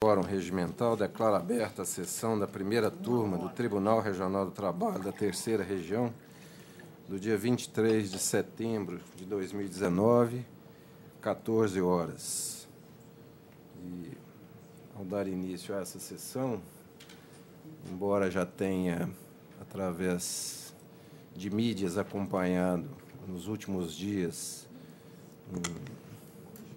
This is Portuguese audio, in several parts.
Fórum Regimental declara aberta a sessão da primeira turma do Tribunal Regional do Trabalho da Terceira Região, do dia 23 de setembro de 2019, 14 horas. E, ao dar início a essa sessão, embora já tenha, através de mídias, acompanhado nos últimos dias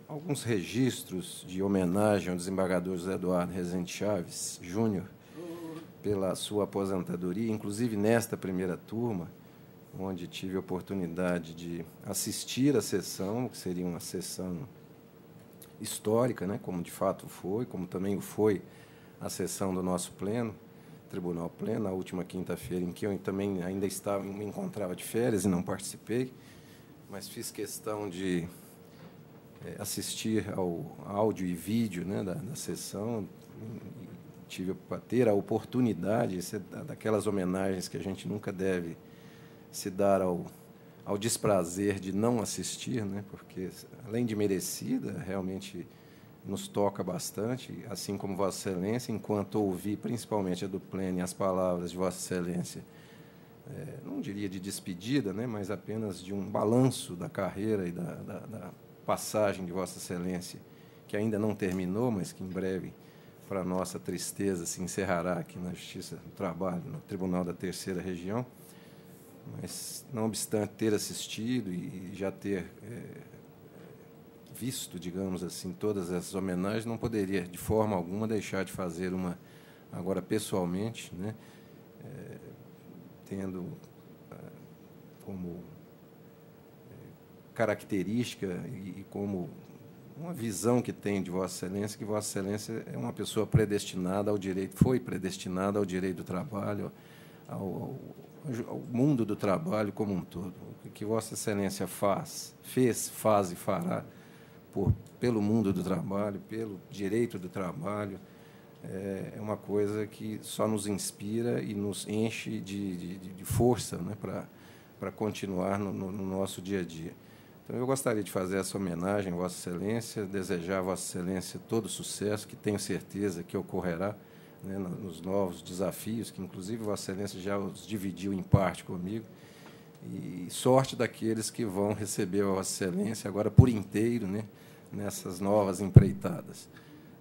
alguns registros de homenagem ao desembargador José Eduardo Rezende Chaves Júnior pela sua aposentadoria, inclusive nesta primeira turma, onde tive a oportunidade de assistir à sessão, que seria uma sessão histórica, né, como de fato foi, como também o foi a sessão do nosso pleno, Tribunal Pleno, na última quinta-feira, em que eu também ainda me encontrava de férias e não participei, mas fiz questão de assistir ao áudio e vídeo, né, da sessão, tive para ter a oportunidade, daquelas homenagens que a gente nunca deve se dar ao desprazer de não assistir, né, porque, além de merecida, realmente nos toca bastante, assim como Vossa Excelência, enquanto ouvi, principalmente a do Pleno, e as palavras de Vossa Excelência, não diria de despedida, né, mas apenas de um balanço da carreira e da passagem de Vossa Excelência, que ainda não terminou, mas que em breve, para nossa tristeza, se encerrará aqui na Justiça do Trabalho, no Tribunal da Terceira Região. Mas, não obstante ter assistido e já ter visto, digamos assim, todas essas homenagens, não poderia, de forma alguma, deixar de fazer uma, agora pessoalmente, né, tendo como característica e como uma visão que tem de Vossa Excelência, que Vossa Excelência é uma pessoa predestinada ao direito, foi predestinada ao direito do trabalho, ao mundo do trabalho como um todo. O que Vossa Excelência fez, faz e fará pelo mundo do trabalho, pelo direito do trabalho, é uma coisa que só nos inspira e nos enche de força, né, para continuar no nosso dia a dia. Então, eu gostaria de fazer essa homenagem a Vossa Excelência, desejar a Vossa Excelência todo sucesso, que tenho certeza que ocorrerá, né, nos novos desafios, que, inclusive, Vossa Excelência já os dividiu em parte comigo, e sorte daqueles que vão receber a Vossa Excelência agora por inteiro, né, nessas novas empreitadas.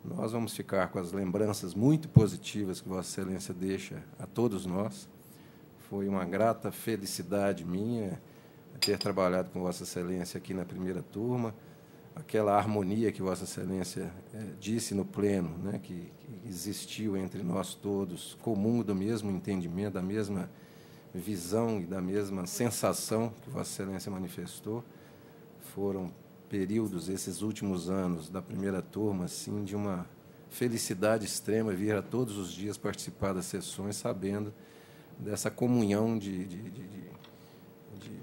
Nós vamos ficar com as lembranças muito positivas que Vossa Excelência deixa a todos nós. Foi uma grata felicidade minha ter trabalhado com Vossa Excelência aqui na primeira turma, aquela harmonia que Vossa Excelência disse no pleno, né, que existiu entre nós todos, comum do mesmo entendimento, da mesma visão e da mesma sensação que Vossa Excelência manifestou. Foram períodos, esses últimos anos da primeira turma, assim, de uma felicidade extrema, vir a todos os dias participar das sessões, sabendo dessa comunhão de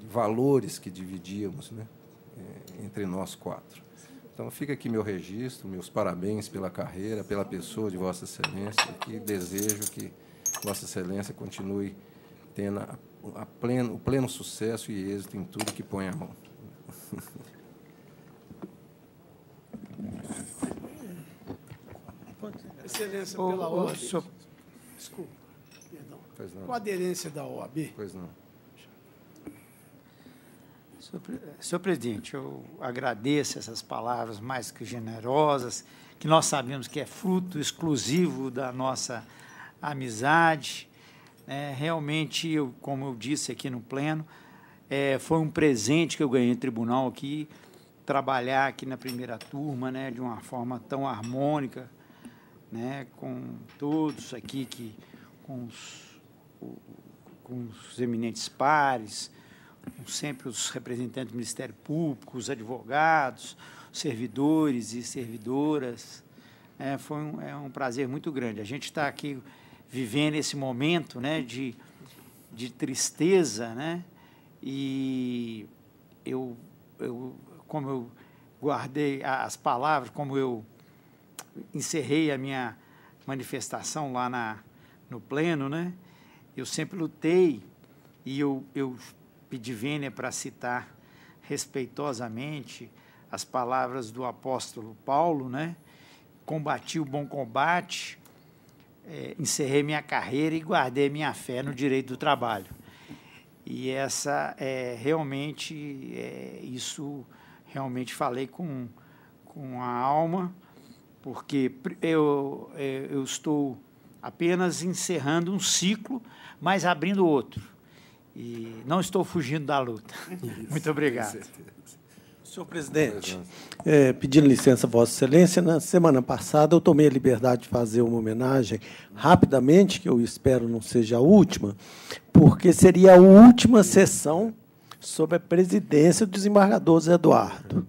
valores que dividíamos, né, entre nós quatro. Então, fica aqui meu registro, meus parabéns pela carreira, pela pessoa de Vossa Excelência, e desejo que Vossa Excelência continue tendo o pleno sucesso e êxito em tudo que põe a mão. Excelência, pela ordem. Desculpa, perdão. Pois não. Com a aderência da OAB. Pois não. Senhor presidente, eu agradeço essas palavras mais que generosas, que nós sabemos que é fruto exclusivo da nossa amizade. Realmente, como eu disse aqui no pleno, foi um presente que eu ganhei no tribunal aqui, trabalhar aqui na primeira turma, né, de uma forma tão harmônica, né, com todos aqui, com os eminentes pares, sempre os representantes do Ministério Público, os advogados, servidores e servidoras. Foi um prazer muito grande. A gente está aqui vivendo esse momento, né, de tristeza, né, e como eu guardei as palavras, como eu encerrei a minha manifestação lá no pleno, né, eu sempre lutei e eu pedi vênia para citar respeitosamente as palavras do apóstolo Paulo, né, combati o bom combate, encerrei minha carreira e guardei minha fé no direito do trabalho. E realmente, isso realmente falei com a alma, porque eu estou apenas encerrando um ciclo, mas abrindo outro. E não estou fugindo da luta. Isso, muito obrigado. Senhor presidente, pedindo licença a Vossa Excelência, na semana passada eu tomei a liberdade de fazer uma homenagem rapidamente, que eu espero não seja a última, porque seria a última sessão sob a presidência do desembargador Zé Eduardo.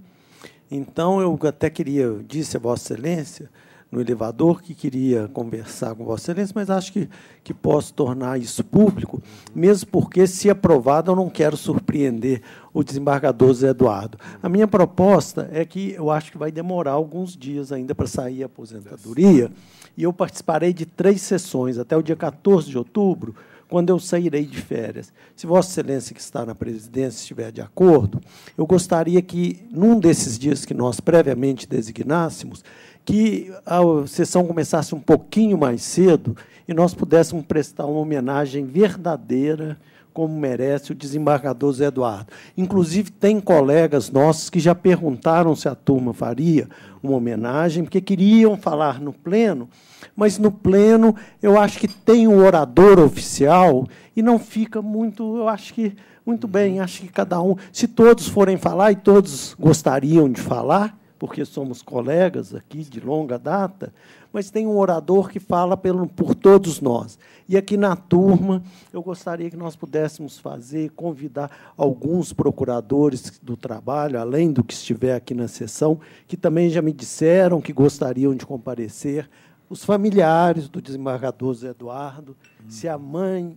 Então, eu até disse a Vossa Excelência, no elevador, que queria conversar com Vossa Excelência, mas acho que posso tornar isso público, mesmo porque, se aprovado, eu não quero surpreender o desembargador Zé Eduardo. A minha proposta é que eu acho que vai demorar alguns dias ainda para sair a aposentadoria, e eu participarei de 3 sessões, até o dia 14 de outubro, quando eu sairei de férias. Se Vossa Excelência, que está na presidência, estiver de acordo, eu gostaria que, num desses dias que nós previamente designássemos, que a sessão começasse um pouquinho mais cedo e nós pudéssemos prestar uma homenagem verdadeira, como merece o desembargador Zé Eduardo. Inclusive, tem colegas nossos que já perguntaram se a turma faria uma homenagem, porque queriam falar no pleno, mas no pleno eu acho que tem um orador oficial e não fica muito, eu acho que muito bem, acho que cada um, se todos forem falar, e todos gostariam de falar, porque somos colegas aqui de longa data, mas tem um orador que fala por todos nós. E aqui na turma, eu gostaria que nós pudéssemos convidar alguns procuradores do trabalho, além do que estiver aqui na sessão, que também já me disseram que gostariam de comparecer, os familiares do desembargador Zé Eduardo, se a mãe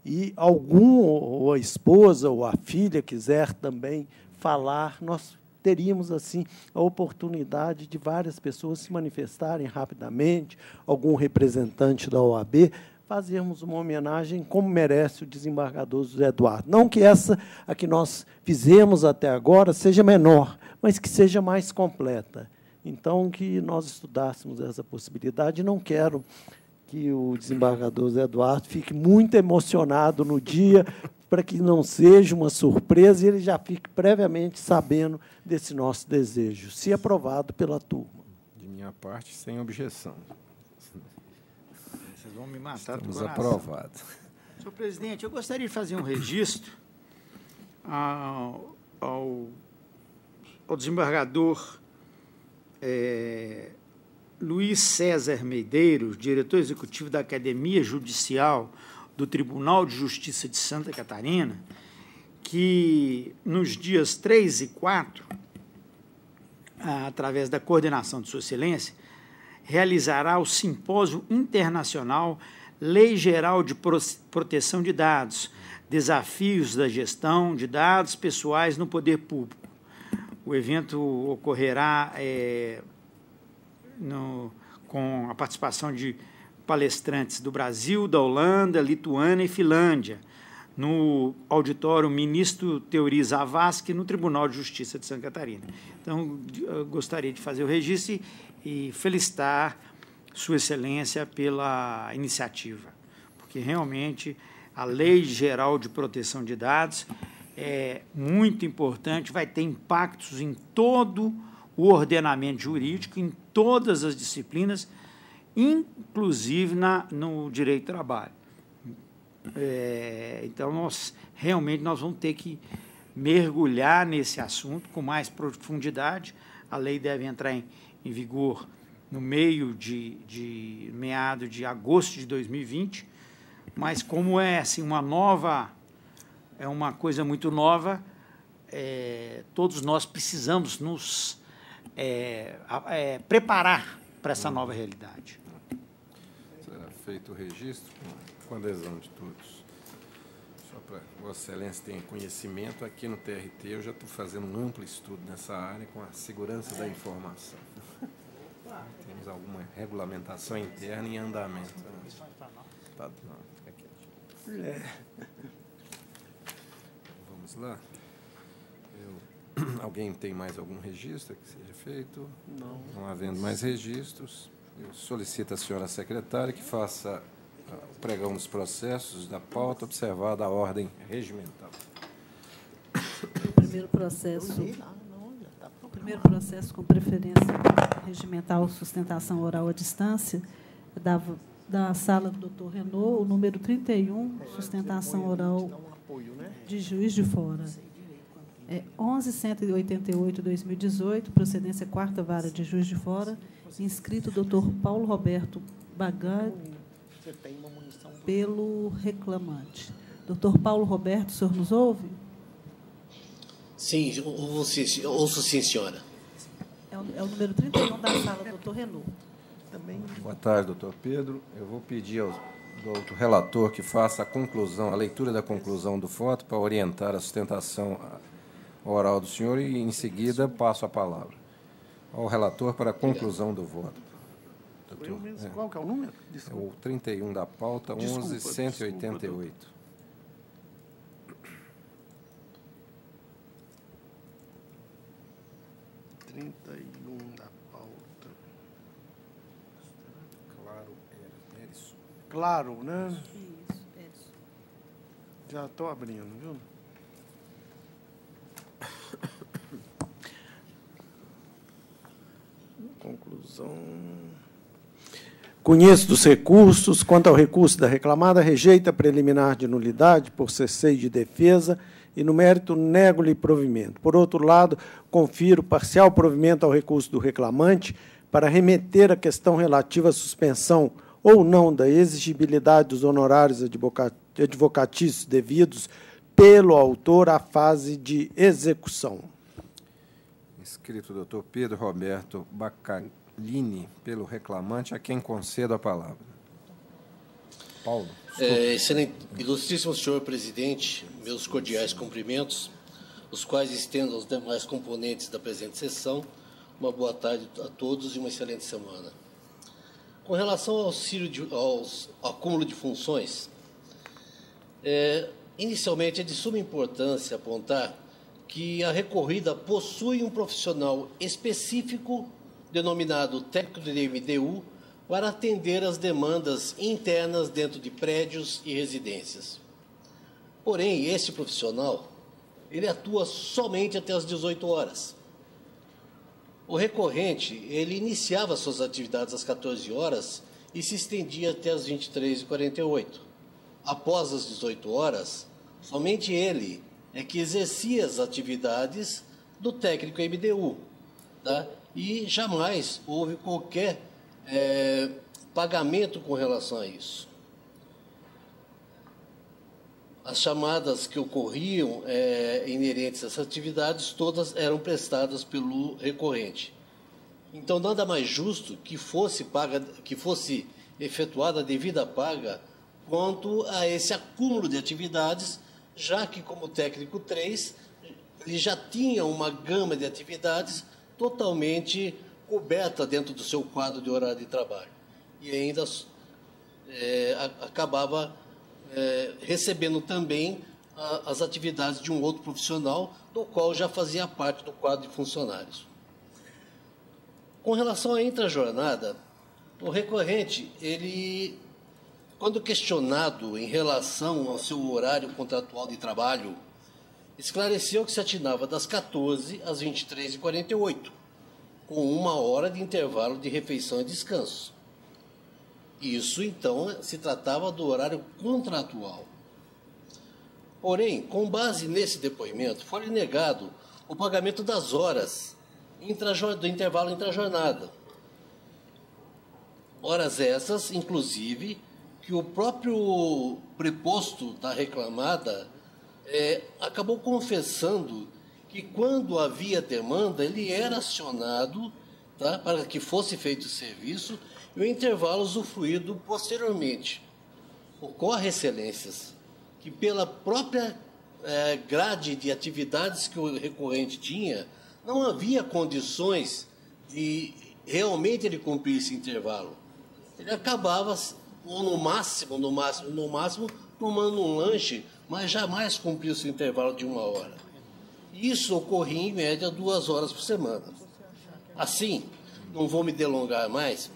e ou a esposa ou a filha quiser também falar, nós teríamos, assim, a oportunidade de várias pessoas se manifestarem rapidamente, algum representante da OAB, fazermos uma homenagem como merece o desembargador José Eduardo. Não que essa, a que nós fizemos até agora, seja menor, mas que seja mais completa. Então, que nós estudássemos essa possibilidade. Não quero que o desembargador José Eduardo fique muito emocionado no dia, para que não seja uma surpresa e ele já fique previamente sabendo desse nosso desejo, se aprovado pela turma. De minha parte, sem objeção. Vocês vão me matar. Estamos aprovados. Senhor presidente, eu gostaria de fazer um registro ao desembargador Luiz César Medeiros, diretor executivo da Academia Judicial do Tribunal de Justiça de Santa Catarina, que nos dias 3 e 4, através da coordenação de Sua Excelência, realizará o Simpósio Internacional Lei Geral de Proteção de Dados, Desafios da Gestão de Dados Pessoais no Poder Público. O evento ocorrerá com a participação de palestrantes do Brasil, da Holanda, Lituânia e Finlândia, no auditório Ministro Teori Zavascki, no Tribunal de Justiça de Santa Catarina. Então, eu gostaria de fazer o registro e felicitar Sua Excelência pela iniciativa, porque realmente a Lei Geral de Proteção de Dados é muito importante, vai ter impactos em todo o ordenamento jurídico, em todas as disciplinas, inclusive no direito do trabalho. Então, nós vamos ter que mergulhar nesse assunto com mais profundidade. A lei deve entrar em vigor no meado de agosto de 2020, mas como é assim, uma coisa muito nova, todos nós precisamos nos preparar para essa nova realidade. Será feito o registro com adesão de todos. Só para Vossa Excelência ter conhecimento, aqui no TRT eu já estou fazendo um amplo estudo nessa área com a segurança da informação. Temos alguma regulamentação interna em andamento. Tá, não, fica quieto. Vamos lá. Alguém tem mais algum registro que seja feito? Não. Não havendo mais registros, eu solicito à senhora secretária que faça o pregão dos processos da pauta, observada a ordem regimental. O primeiro processo com preferência regimental, sustentação oral à distância, da sala do doutor Renault, o número 31, sustentação oral de Juiz de Fora. 11.188/2018, procedência 4ª Vara de Juiz de Fora, inscrito doutor Paulo Roberto Bagani, pelo reclamante. Doutor Paulo Roberto, o senhor nos ouve? Sim, ouço sim, senhora. É o número 31 da sala do doutor Renault. Boa tarde, doutor Pedro. Eu vou pedir ao doutor relator que faça a leitura da conclusão do voto para orientar a sustentação oral do senhor e, em seguida, passo a palavra ao relator para a conclusão do voto. Doutor, Qual que é o número? É o 31 da pauta, 11.188. 31 da pauta. Claro, né? Isso. Já estou abrindo, viu? Conclusão. Conheço dos recursos. Quanto ao recurso da reclamada, rejeita a preliminar de nulidade por cesseio de defesa e, no mérito, nego-lhe provimento. Por outro lado, confiro parcial provimento ao recurso do reclamante para remeter a questão relativa à suspensão ou não da exigibilidade dos honorários advocatícios devidos pelo autor à fase de execução. Inscrito o doutor Pedro Roberto Bacalini, pelo reclamante, a quem concedo a palavra. Paulo. Excelente, ilustríssimo senhor presidente, meus cordiais cumprimentos, os quais estendo aos demais componentes da presente sessão. Uma boa tarde a todos e uma excelente semana. Com relação ao acúmulo de funções, inicialmente é de suma importância apontar que a recorrida possui um profissional específico, denominado técnico de MDU, para atender às demandas internas dentro de prédios e residências. Porém, este profissional, ele atua somente até as 18 horas. O recorrente, ele iniciava suas atividades às 14 horas e se estendia até as 23h48. Após as 18 horas, somente ele é que exercia as atividades do técnico MDU, tá? E jamais houve qualquer pagamento com relação a isso. As chamadas que ocorriam inerentes a essas atividades, todas eram prestadas pelo recorrente. Então, nada mais justo que fosse efetuada a devida paga quanto a esse acúmulo de atividades, já que, como técnico 3, ele já tinha uma gama de atividades totalmente coberta dentro do seu quadro de horário de trabalho. E ainda acabava recebendo também as atividades de um outro profissional, do qual já fazia parte do quadro de funcionários. Com relação à intrajornada, o recorrente, ele, quando questionado em relação ao seu horário contratual de trabalho, esclareceu que se atinava das 14 às 23h48, com 1 hora de intervalo de refeição e descanso. Isso, então, se tratava do horário contratual. Porém, com base nesse depoimento, foi negado o pagamento das horas do intervalo intrajornada. Horas essas, inclusive, que o próprio preposto da reclamada acabou confessando que, quando havia demanda, ele era acionado, tá, para que fosse feito o serviço e o intervalo usufruído posteriormente. Ocorre, excelências, que pela própria grade de atividades que o recorrente tinha, não havia condições de realmente ele cumprir esse intervalo. Ele acabava, ou no máximo, tomando um lanche, mas jamais cumpriu esse intervalo de 1 hora. Isso ocorria em média 2 horas por semana. Assim, não vou me delongar mais,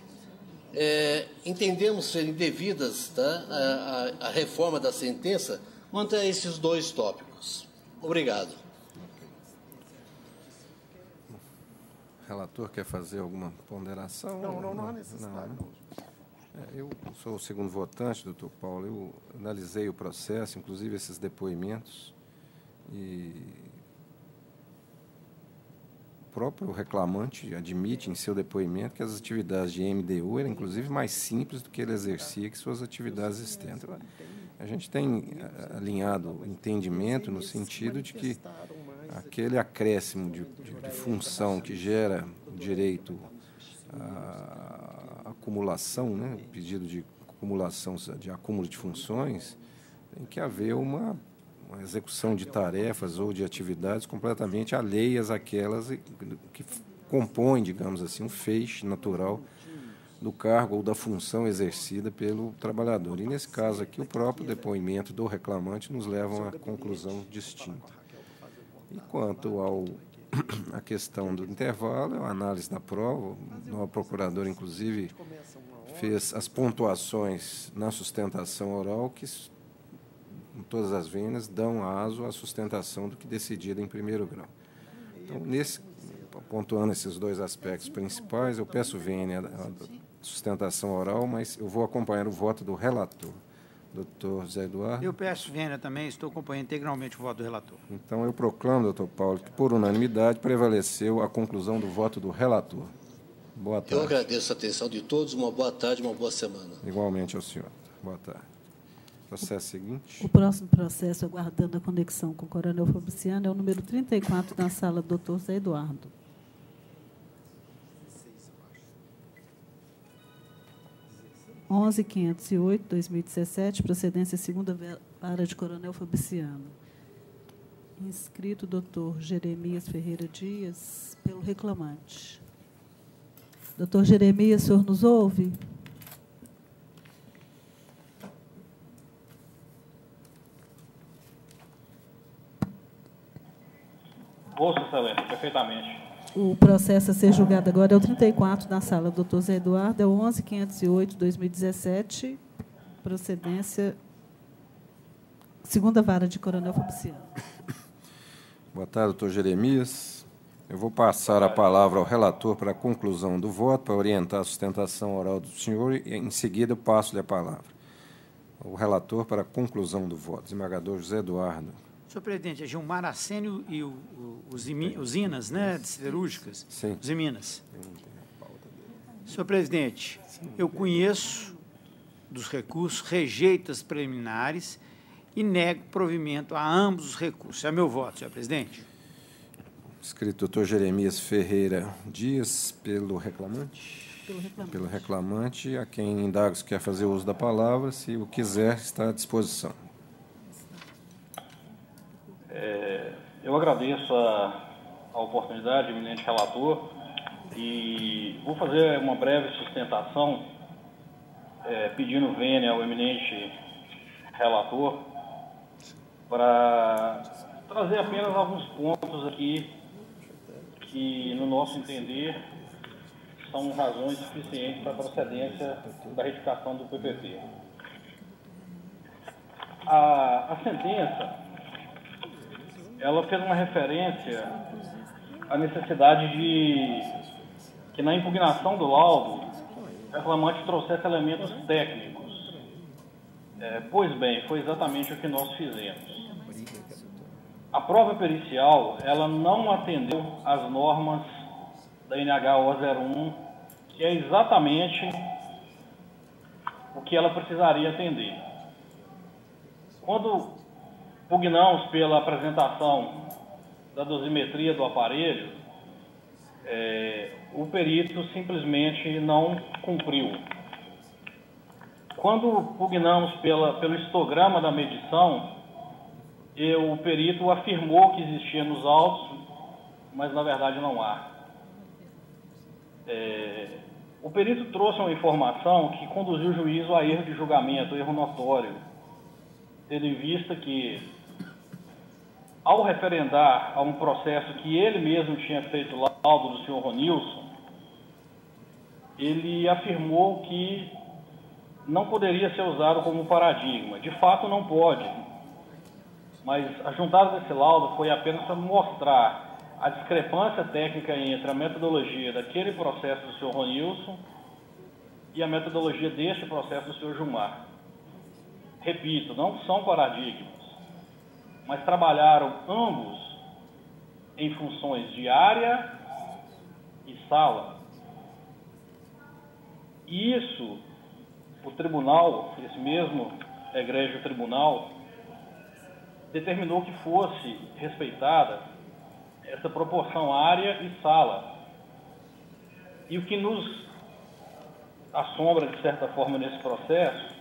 entendemos serem devidas, tá, a reforma da sentença quanto a esses 2 tópicos. Obrigado. O relator quer fazer alguma ponderação? Não há necessidade. Eu sou o segundo votante, doutor Paulo. Eu analisei o processo, inclusive esses depoimentos, e o próprio reclamante admite em seu depoimento que as atividades de MDU eram, inclusive, mais simples do que ele exercia que suas atividades existentes. A gente tem alinhado o entendimento no sentido de que aquele acréscimo de função que gera o direito à acumulação, né, o pedido de acumulação, de acúmulo de funções, tem que haver uma execução de tarefas ou de atividades completamente alheias àquelas que compõem, digamos assim, um feixe natural do cargo ou da função exercida pelo trabalhador. E, nesse caso aqui, o próprio depoimento do reclamante nos leva a uma conclusão distinta. E quanto à questão do intervalo, a análise da prova, o procurador, inclusive, fez as pontuações na sustentação oral que, em todas as vênias, dão aso à sustentação do que decidida em primeiro grau. Então, pontuando esses 2 aspectos principais, eu peço vênia à sustentação oral, mas eu vou acompanhar o voto do relator. Doutor Zé Eduardo. Eu peço vênia também, estou acompanhando integralmente o voto do relator. Então, eu proclamo, doutor Paulo, que, por unanimidade, prevaleceu a conclusão do voto do relator. Boa tarde. Eu agradeço a atenção de todos. Uma boa tarde, uma boa semana. Igualmente ao senhor. Boa tarde. Processo seguinte. O próximo processo, aguardando a conexão com o coronel Fabriciano, é o número 34 da sala do doutor Zé Eduardo. (11.508, 2017), procedência segunda vara de coronel Fabriciano. Inscrito doutor Jeremias Ferreira Dias, pelo reclamante. Doutor Jeremias, o senhor nos ouve? Ouço, excelência, perfeitamente. O processo a ser julgado agora é o 34 da sala do doutor Zé Eduardo, é o 11.508, 2017, procedência segunda vara de coronel Fabriciano. Boa tarde, doutor Jeremias. Eu vou passar a palavra ao relator para a conclusão do voto, para orientar a sustentação oral do senhor, e, em seguida, eu passo-lhe a palavra. O relator para a conclusão do voto, desembargador José Eduardo. Senhor presidente, é Gilmar Assênio e usinas, né, de siderúrgicas? Sim. Usiminas. Senhor presidente, eu conheço dos recursos, rejeito as preliminares e nego provimento a ambos os recursos. É meu voto, senhor presidente. Escrito doutor Jeremias Ferreira Dias, pelo reclamante. Pelo reclamante, a quem indago se quer fazer uso da palavra, se o quiser, está à disposição. Eu agradeço a oportunidade, eminente relator, e vou fazer uma breve sustentação, pedindo vênia ao eminente relator, para trazer apenas alguns pontos aqui que, no nosso entender, são razões suficientes para a procedência da retificação do PPP. A sentença, ela fez uma referência à necessidade de que, na impugnação do laudo, o reclamante trouxesse elementos técnicos. Pois bem, foi exatamente o que nós fizemos. A prova pericial, ela não atendeu às normas da NHO 01, que é exatamente o que ela precisaria atender. Quando pugnamos pela apresentação da dosimetria do aparelho, o perito simplesmente não cumpriu. Quando pugnamos pelo histograma da medição, o perito afirmou que existia nos autos, mas na verdade não há. O perito trouxe uma informação que conduziu o juízo a erro de julgamento, erro notório, tendo em vista que ao referendar a um processo que ele mesmo tinha feito laudo do senhor Ronilson, ele afirmou que não poderia ser usado como paradigma. De fato, não pode. Mas a juntada desse laudo foi apenas para mostrar a discrepância técnica entre a metodologia daquele processo do senhor Ronilson e a metodologia deste processo do senhor Gilmar. Repito, não são paradigmas, mas trabalharam ambos em funções de área e sala. E isso, o tribunal, esse mesmo egrégio tribunal, determinou que fosse respeitada essa proporção área e sala. E o que nos assombra, de certa forma, nesse processo,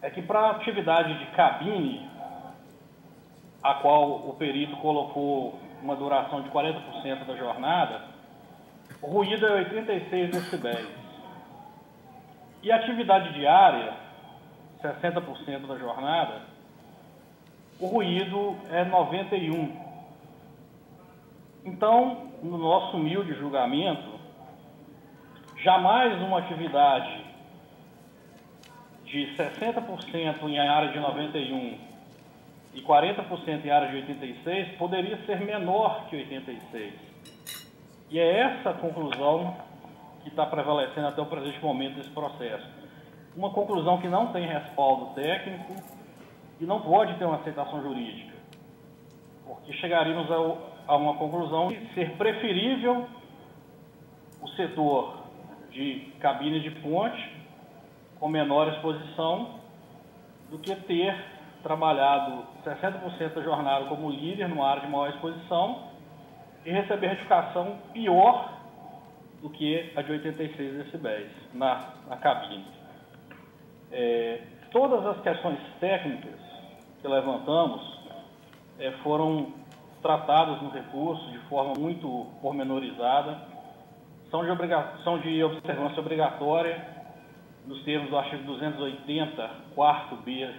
é que para a atividade de cabine, a qual o perito colocou uma duração de 40% da jornada, o ruído é 86 decibéis. E a atividade diária, 60% da jornada, o ruído é 91. Então, no nosso humilde julgamento, jamais uma atividade de 60% em área de 91 e 40% em área de 86 poderia ser menor que 86. E é essa a conclusão que está prevalecendo até o presente momento desse processo. Uma conclusão que não tem respaldo técnico e não pode ter uma aceitação jurídica, porque chegaríamos a uma conclusão de ser preferível o setor de cabine de ponte com menor exposição do que ter trabalhado 60% da jornada como líder numa área de maior exposição e receber retificação pior do que a de 86 decibéis na cabine. Todas as questões técnicas que levantamos foram tratadas no recurso de forma muito pormenorizada, são de observância obrigatória nos termos do artigo 280, 4b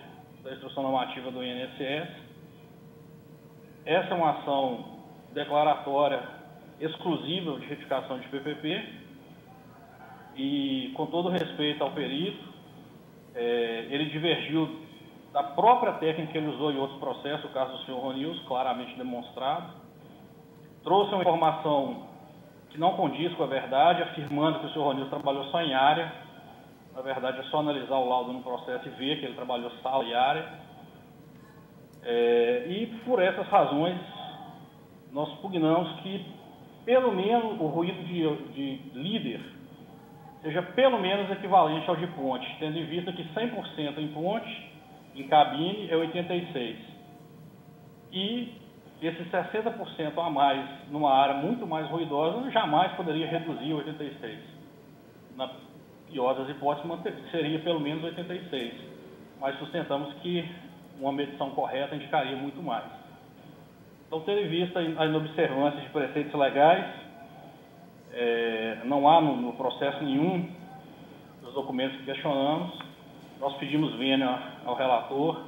da Instrução Normativa do INSS. Essa é uma ação declaratória exclusiva de retificação de PPP e, com todo respeito ao perito, ele divergiu da própria técnica que ele usou em outros processos, o caso do senhor Ronilson, claramente demonstrado. Trouxe uma informação que não condiz com a verdade, afirmando que o senhor Ronilson trabalhou só em área. Na verdade, é só analisar o laudo no processo e ver que ele trabalhou sala e área. E, por essas razões, nós pugnamos que, pelo menos, o ruído de líder seja pelo menos equivalente ao de ponte, tendo em vista que 100% em ponte, em cabine, é 86. E esse 60% a mais numa área muito mais ruidosa jamais poderia reduzir 86. Na pior das hipóteses, seria pelo menos 86. Mas sustentamos que uma medição correta indicaria muito mais. Então, tendo em vista a inobservância de preceitos legais, não há no processo nenhum dos documentos que questionamos. Nós pedimos vênia ao relator,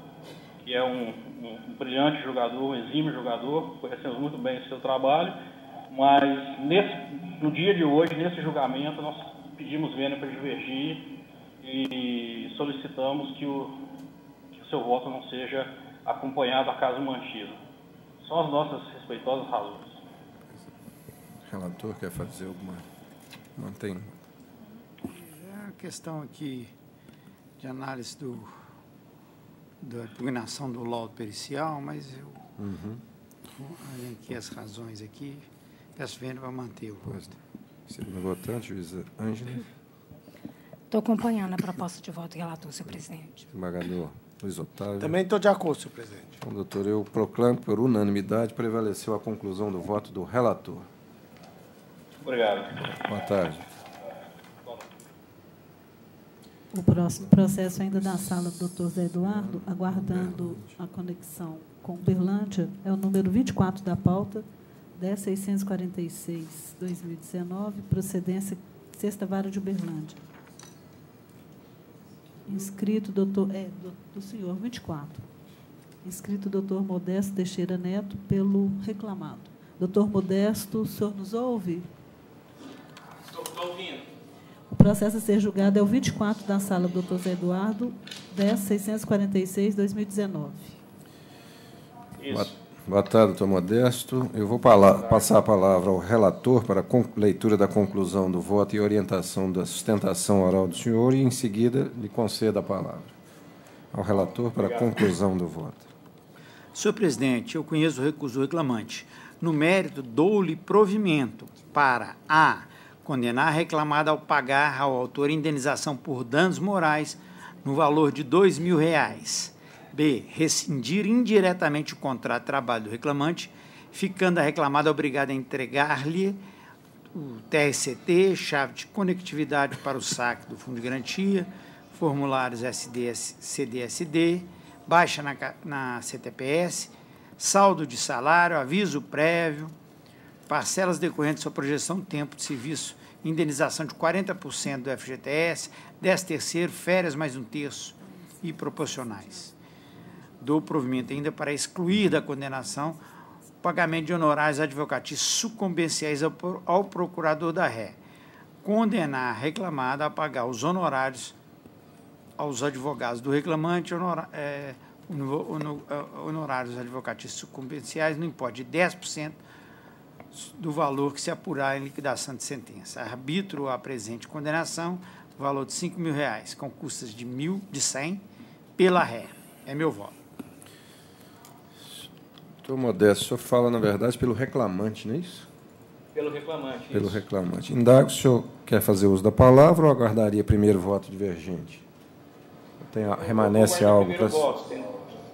que é um brilhante jogador, um exímio jogador, conhecemos muito bem o seu trabalho, mas no dia de hoje, nesse julgamento, nós pedimos vênia para divergir e solicitamos que o seu voto não seja acompanhado a caso mantido. São as nossas respeitosas razões. O relator quer fazer alguma... Não tem... É uma questão aqui de análise da impugnação do laudo pericial, mas eu elenquei as razões aqui, peço vênia para manter o voto. Segunda votante, juíza Ângela. Estou acompanhando a proposta de voto do relator, senhor presidente. Desembargador Luiz Otávio. Também estou de acordo, senhor presidente. Então, doutor, eu proclamo que, por unanimidade, prevaleceu a conclusão do voto do relator. Obrigado. Boa tarde. O próximo processo ainda da sala do doutor Zé Eduardo, aguardando a conexão com Uberlândia, é o número 24 da pauta, 10.646/2019, procedência Sexta Vara de Uberlândia. Inscrito, doutor, do senhor, 24. Inscrito doutor Modesto Teixeira Neto, pelo reclamado. Doutor Modesto, o senhor nos ouve? Estou ouvindo. O processo a ser julgado é o 24 da sala do Dr. Zé Eduardo, 10.646/2019. Isso. Boa tarde, doutor Modesto. Eu vou passar a palavra ao relator para a leitura da conclusão do voto e orientação da sustentação oral do senhor e, em seguida, lhe concedo a palavra. Ao relator para a conclusão do voto. Senhor presidente, eu conheço o recurso do reclamante. No mérito, dou-lhe provimento para a. Condenar a reclamada ao pagar ao autor indenização por danos morais no valor de R$ 2.000. B. Rescindir indiretamente o contrato de trabalho do reclamante, ficando a reclamada obrigada a entregar-lhe o TRCT, chave de conectividade para o saque do Fundo de Garantia, formulários SDS, CDSD, baixa na CTPS, saldo de salário, aviso prévio, parcelas decorrentes da sua projeção, tempo de serviço, indenização de 40% do FGTS, 13º, férias mais 1/3 e proporcionais. Dou provimento ainda para excluir da condenação o pagamento de honorários advocatícios sucumbenciais ao procurador da ré. Condenar a reclamada a pagar os honorários aos advogados do reclamante, honorários advocatícios sucumbenciais no importe de 10% do valor que se apurar em liquidação de sentença. Arbitro a presente condenação, valor de R$ 5.000, com custas de 1.100 pela ré. É meu voto. Doutor Modesto, o senhor fala, na verdade, pelo reclamante, não é isso? Pelo reclamante. Pelo reclamante. Indago, o senhor quer fazer uso da palavra ou aguardaria primeiro voto divergente? Remanesce algo para...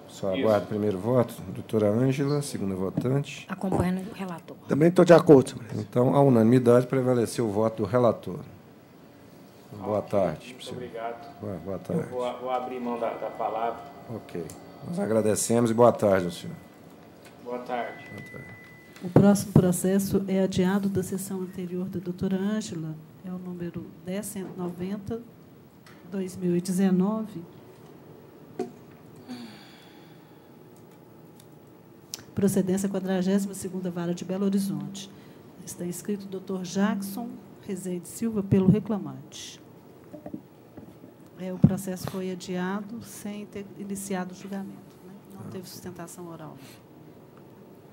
Só aguardo o primeiro voto. Doutora Ângela, segunda votante. Acompanhando o relator. Também estou de acordo, senhor presidente. Então, a unanimidade prevaleceu o voto do relator. Boa tarde. Muito obrigado. Boa tarde. Eu vou abrir mão da palavra. Ok. Nós agradecemos e boa tarde ao senhor. Boa tarde. Boa tarde. O próximo processo é adiado da sessão anterior da doutora Ângela, é o número 10.190/2019. Procedência 42ª Vara de Belo Horizonte. Está inscrito o doutor Jackson Rezende Silva pelo reclamante. O processo foi adiado sem ter iniciado o julgamento. Né? Não teve sustentação oral.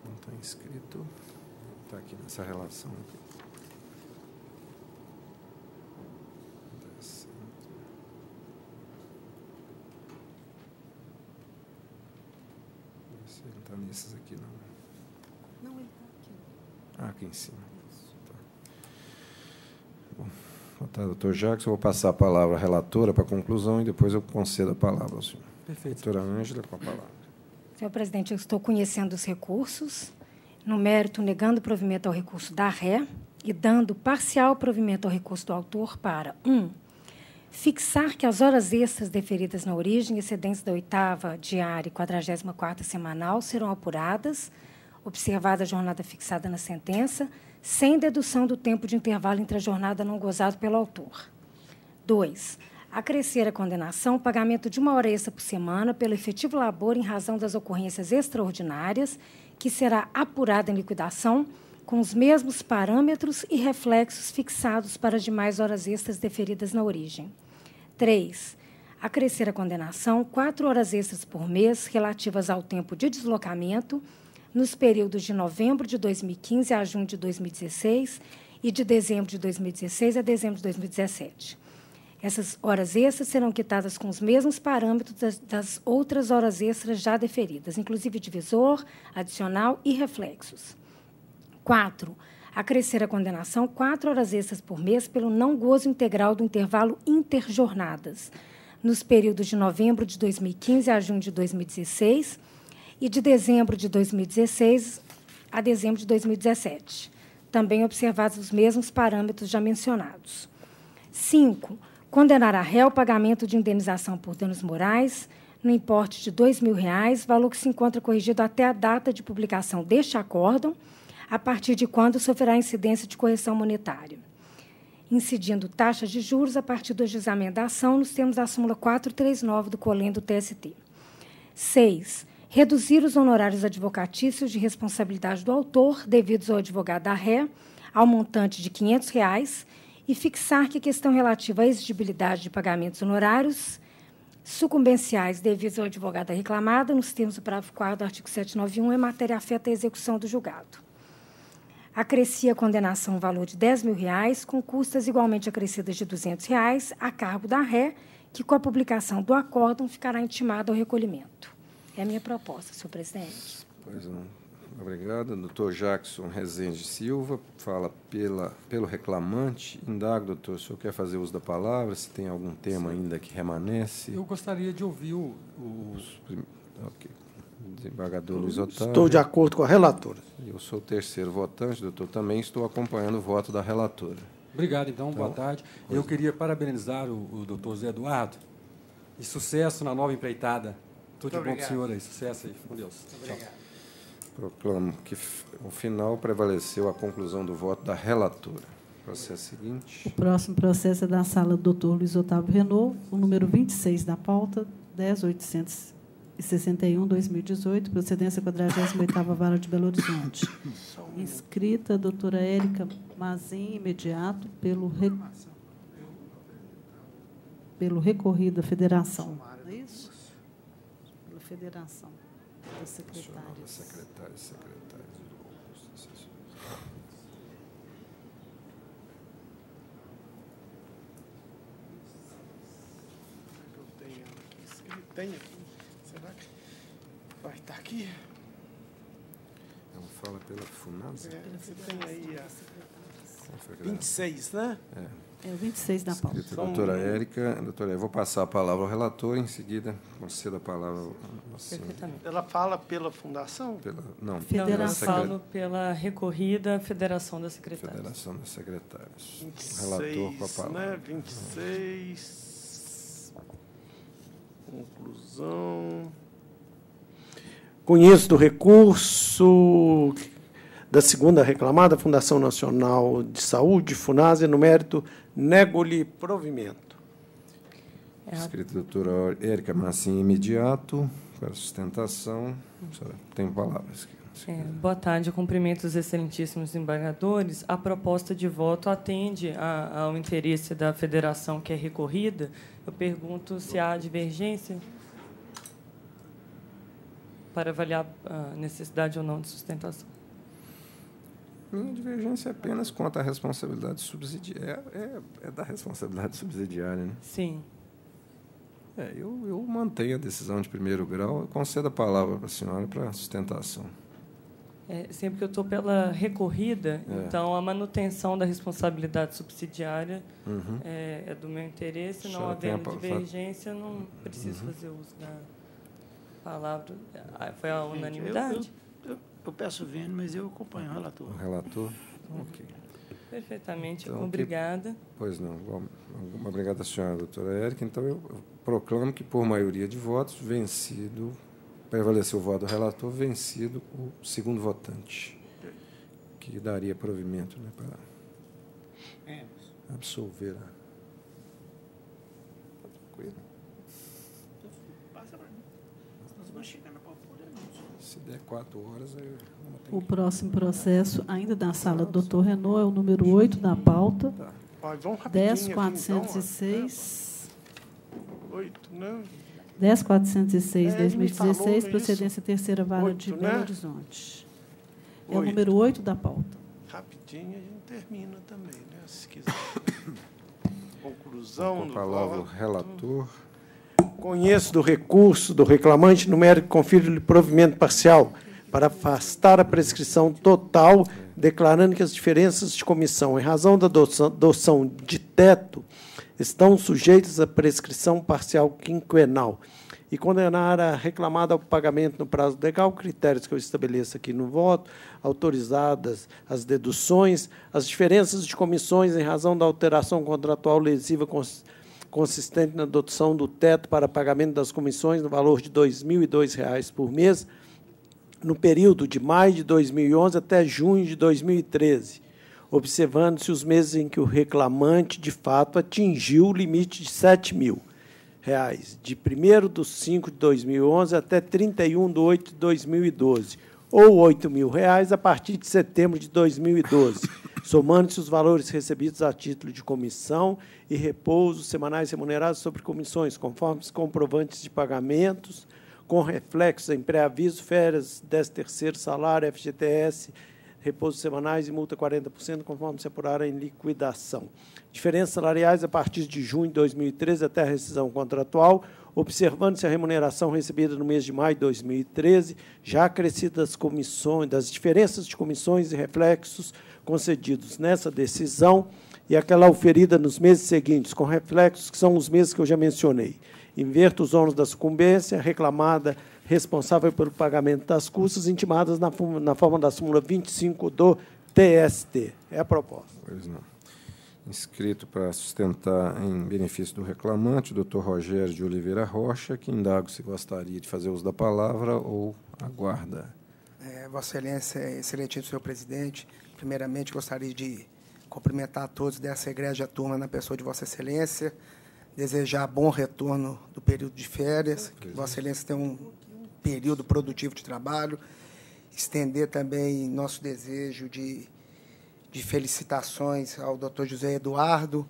Não está inscrito. Está aqui nessa relação. Ele não está nesses aqui, não. Não, ele está aqui. Aqui em cima. Tá. Bom, boa tarde, doutor Jackson. Eu vou passar a palavra à relatora para a conclusão e depois eu concedo a palavra ao senhor. Perfeito. Doutora Ângela, com a palavra. Senhor presidente, eu estou conhecendo os recursos, no mérito, negando provimento ao recurso da ré e dando parcial provimento ao recurso do autor para 1. Fixar que as horas extras deferidas na origem, excedentes da 8ª diária e 44ª semanal, serão apuradas, observada a jornada fixada na sentença, sem dedução do tempo de intervalo entre a jornada não gozado pelo autor. 2. Acrescer a condenação o pagamento de 1 hora extra por semana pelo efetivo labor em razão das ocorrências extraordinárias, que será apurada em liquidação com os mesmos parâmetros e reflexos fixados para as demais horas extras deferidas na origem. 3. Acrescer a condenação 4 horas extras por mês relativas ao tempo de deslocamento nos períodos de novembro de 2015 a junho de 2016 e de dezembro de 2016 a dezembro de 2017. Essas horas extras serão quitadas com os mesmos parâmetros das outras horas extras já deferidas, inclusive divisor, adicional e reflexos. 4. Acrescer a condenação 4 horas extras por mês pelo não gozo integral do intervalo interjornadas, nos períodos de novembro de 2015 a junho de 2016 e de dezembro de 2016 a dezembro de 2017, também observados os mesmos parâmetros já mencionados. 5. Condenar a ré ao pagamento de indenização por danos morais no importe de R$ 2.000, valor que se encontra corrigido até a data de publicação deste acórdão, a partir de quando sofrerá incidência de correção monetária, incidindo taxas de juros a partir do ajuizamento da ação nos termos da súmula 439 do COLEN do TST. 6. reduzir os honorários advocatícios de responsabilidade do autor devidos ao advogado da ré ao montante de R$ 500 e fixar que a questão relativa à exigibilidade de pagamentos honorários sucumbenciais devidos ao advogado da reclamada, nos termos do parágrafo 4º do artigo 791, em matéria afeta à execução do julgado. Acrescia a condenação o valor de R$ 10.000, com custas igualmente acrescidas de R$ 200, a cargo da ré, que, com a publicação do acórdão, ficará intimado ao recolhimento. É a minha proposta, senhor presidente. Pois não. Obrigado. Doutor Jackson Rezende Silva fala pelo reclamante. Indago, doutor, o senhor quer fazer uso da palavra? Se tem algum tema ainda que remanesce? Eu gostaria de ouvir o... Ok. Desembargador Luiz Otávio. Estou de acordo com a relatora. Eu sou o terceiro votante, doutor. Também estou acompanhando o voto da relatora. Obrigado, então. Boa tarde. Eu queria parabenizar o doutor Zé Eduardo e sucesso na nova empreitada. Tudo de bom para o senhor aí. Sucesso aí. Com Deus. Obrigado. Proclamo que, no final, prevaleceu a conclusão do voto da relatora. Processo seguinte. O próximo processo é da sala do doutor Luiz Otávio Renault, o número 26 da pauta, 10.861/2018, procedência 48ª Vara de Belo Horizonte. Inscrita a doutora Érica Mazin, imediato, pelo recorrido da federação. Não é isso? Pela federação das secretárias. Secretárias. Tem aqui. Será que vai estar aqui? Ela fala pela FUNASA. Você tem aí a 26, né? É o 26 da pauta. Doutora Érica, eu vou passar a palavra ao relator, em seguida concedo a palavra ao Perfeitamente. Ela fala pela fundação? Não, Não, eu falo pela recorrida Federação das Secretárias. Federação das Secretárias. 26, Relator com a palavra. Né? 26. Conclusão. Conheço do recurso da segunda reclamada, Fundação Nacional de Saúde, FUNASA, no mérito, nego-lhe provimento. Escrito doutora Érica Massim, imediato, para sustentação. Tem palavras. Boa tarde, cumprimento os excelentíssimos embargadores. A proposta de voto atende ao interesse da federação que é recorrida. Eu pergunto se há divergência para avaliar a necessidade ou não de sustentação. Minha divergência é apenas quanto à responsabilidade subsidiária. É da responsabilidade subsidiária, né? Sim. Eu mantenho a decisão de primeiro grau. Eu concedo a palavra para a senhora para sustentação. Sempre que eu estou pela recorrida, então a manutenção da responsabilidade subsidiária é do meu interesse. Não havendo divergência, não preciso fazer uso da palavra. Foi a unanimidade? Eu peço vênia, mas eu acompanho o relator. O relator? Ok. Perfeitamente. Então, obrigada. Pois não. Obrigada, senhora doutora Érica. Então, eu proclamo que, por maioria de votos, prevaleceu o voto do relator, vencido o segundo votante, que daria provimento, né, para absolver. Tranquilo? Passa para mim. Nós vamos chegar na pauta. Se der 4 horas, aí... O próximo processo, ainda da sala do doutor Renault, é o número 8 da pauta. Tá. 10.406. 8, né? 10.406/2016, procedência terceira Vara de Belo Horizonte. É o número 8 da pauta. Rapidinho a gente termina também, né? Se quiser. Conclusão. Com a palavra o relator. Conheço do recurso do reclamante, no mérito que confiro-lhe provimento parcial para afastar a prescrição total, declarando que as diferenças de comissão, em razão da adoção de teto, estão sujeitas à prescrição parcial quinquenal e condenar a reclamada ao pagamento no prazo legal, critérios que eu estabeleço aqui no voto, autorizadas as deduções, as diferenças de comissões em razão da alteração contratual lesiva consistente na adoção do teto para pagamento das comissões no valor de R$ 2.002 por mês, no período de maio de 2011 até junho de 2013, observando-se os meses em que o reclamante, de fato, atingiu o limite de R$ 7.000. de 1º/5/2011 até 31/8/2012, ou R$ 8.000 a partir de setembro de 2012, somando-se os valores recebidos a título de comissão e repouso semanais remunerados sobre comissões, conforme os comprovantes de pagamentos, com reflexos em pré-aviso, férias, 13º salário, FGTS, repousos semanais e multa 40%, conforme se apurar em liquidação. Diferenças salariais a partir de junho de 2013 até a rescisão contratual, observando-se a remuneração recebida no mês de maio de 2013, já acrescida das diferenças de comissões e reflexos concedidos nessa decisão e aquela oferida nos meses seguintes, com reflexos que são os meses que eu já mencionei. Inverta os ônus da sucumbência, reclamada responsável pelo pagamento das custas, intimadas na forma da súmula 25 do TST. É a proposta. Pois não. Inscrito para sustentar em benefício do reclamante, o doutor Rogério de Oliveira Rocha, que indago se gostaria de fazer uso da palavra ou aguarda. Vossa Excelência, excelentíssimo senhor presidente, primeiramente gostaria de cumprimentar a todos dessa egrégia turma na pessoa de Vossa Excelência, desejar bom retorno do período de férias, que Vossa Excelência tenha um período produtivo de trabalho, estender também nosso desejo de felicitações ao doutor José Eduardo,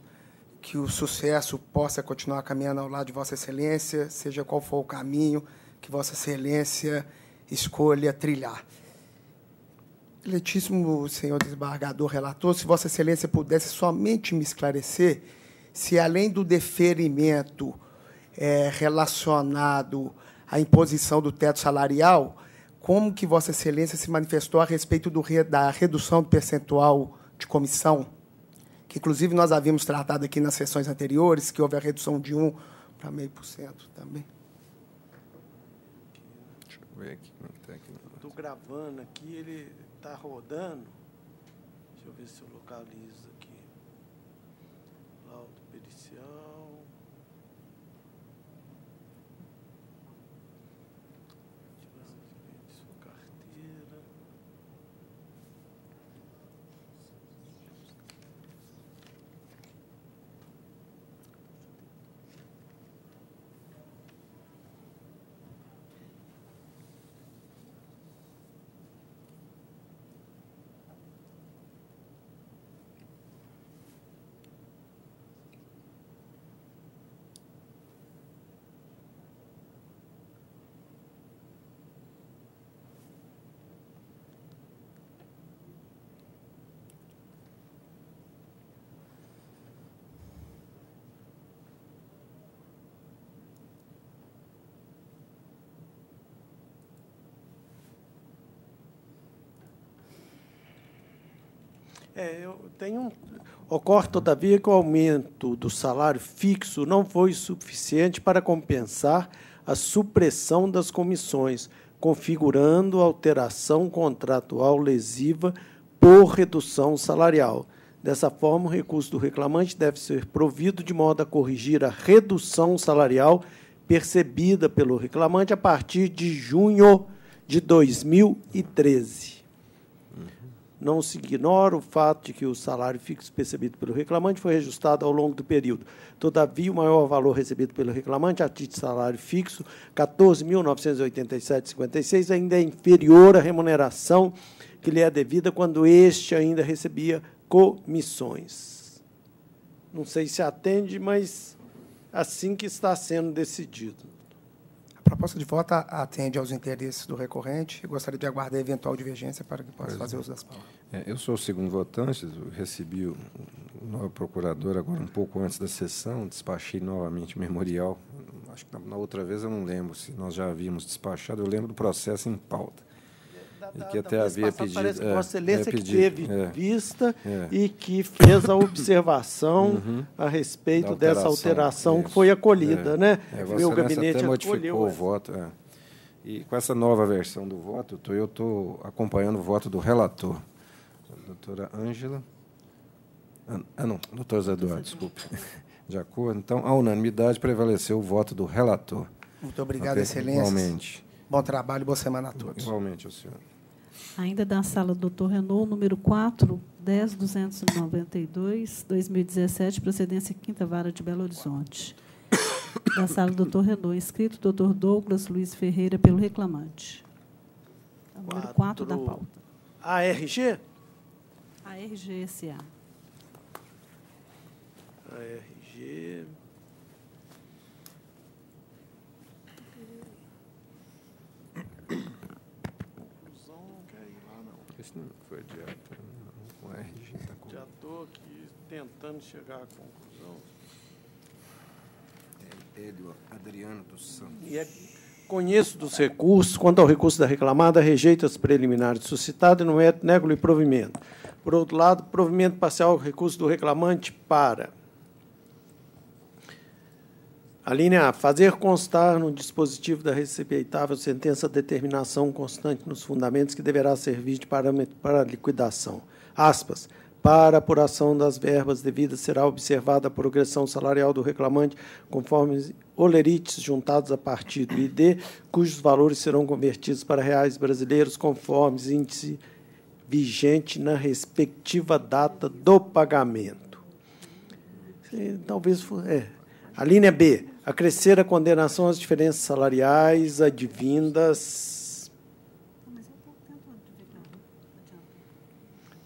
que o sucesso possa continuar caminhando ao lado de Vossa Excelência, seja qual for o caminho que Vossa Excelência escolha trilhar. Excelentíssimo senhor desembargador relator, se Vossa Excelência pudesse somente me esclarecer se, além do deferimento relacionado à imposição do teto salarial, como que Vossa Excelência se manifestou a respeito da redução do percentual de comissão, que, inclusive, nós havíamos tratado aqui nas sessões anteriores, que houve a redução de 1% para 0,5% também. Deixa eu ver aqui como está aqui. Estou gravando aqui, ele está rodando. Deixa eu ver se eu localizo aqui. Laudo pericial. Sua carteira. Ocorre, todavia, que o aumento do salário fixo não foi suficiente para compensar a supressão das comissões, configurando alteração contratual lesiva por redução salarial. Dessa forma, o recurso do reclamante deve ser provido de modo a corrigir a redução salarial percebida pelo reclamante a partir de junho de 2013. Não se ignora o fato de que o salário fixo percebido pelo reclamante foi reajustado ao longo do período. Todavia, o maior valor recebido pelo reclamante a título de salário fixo, R$ 14.987,56, ainda é inferior à remuneração que lhe é devida quando este ainda recebia comissões. Não sei se atende, mas assim que está sendo decidido. A proposta de voto atende aos interesses do recorrente. Eu gostaria de aguardar a eventual divergência para que possa fazer uso das palavras. Eu sou o segundo votante, eu recebi o novo procurador agora um pouco antes da sessão, despachei novamente o memorial. Acho que na outra vez eu não lembro se nós já havíamos despachado, eu lembro do processo em pauta. E que até havia pedido. Parece que Vossa Excelência que teve vista e que fez a observação a respeito dessa alteração que foi acolhida, né? O gabinete até modificou o voto. E com essa nova versão do voto, eu estou acompanhando o voto do relator. Doutora Ângela. Não, doutor Zé Eduardo, desculpe. De acordo. Então, a unanimidade prevaleceu o voto do relator. Muito obrigado, Excelência. Igualmente. Bom trabalho e boa semana a todos. Igualmente, ao senhor. Ainda da sala do Dr. Renault, número 4, 10.292, 2017, procedência 5ª Vara de Belo Horizonte. Da sala, doutor Renault. Inscrito, doutor Douglas Luiz Ferreira, pelo reclamante. É o número 4 da pauta. ARG? ARG-SA. ARG... Isso não foi adiado. O RG está com... Já estou aqui tentando chegar à conclusão. Ele, o Adriano dos Santos. Conheço dos recursos. Quanto ao recurso da reclamada, rejeito as preliminares suscitadas e no mérito nego-lhe provimento. Por outro lado, provimento parcial ao recurso do reclamante para... A linha A, fazer constar no dispositivo da receitável sentença a determinação constante nos fundamentos que deverá servir de parâmetro para a liquidação. Aspas. Para apuração das verbas devidas será observada a progressão salarial do reclamante conforme olerites juntados a partir do ID, cujos valores serão convertidos para reais brasileiros conforme índice vigente na respectiva data do pagamento. Talvez... A linha B. Acrescer a condenação às diferenças salariais advindas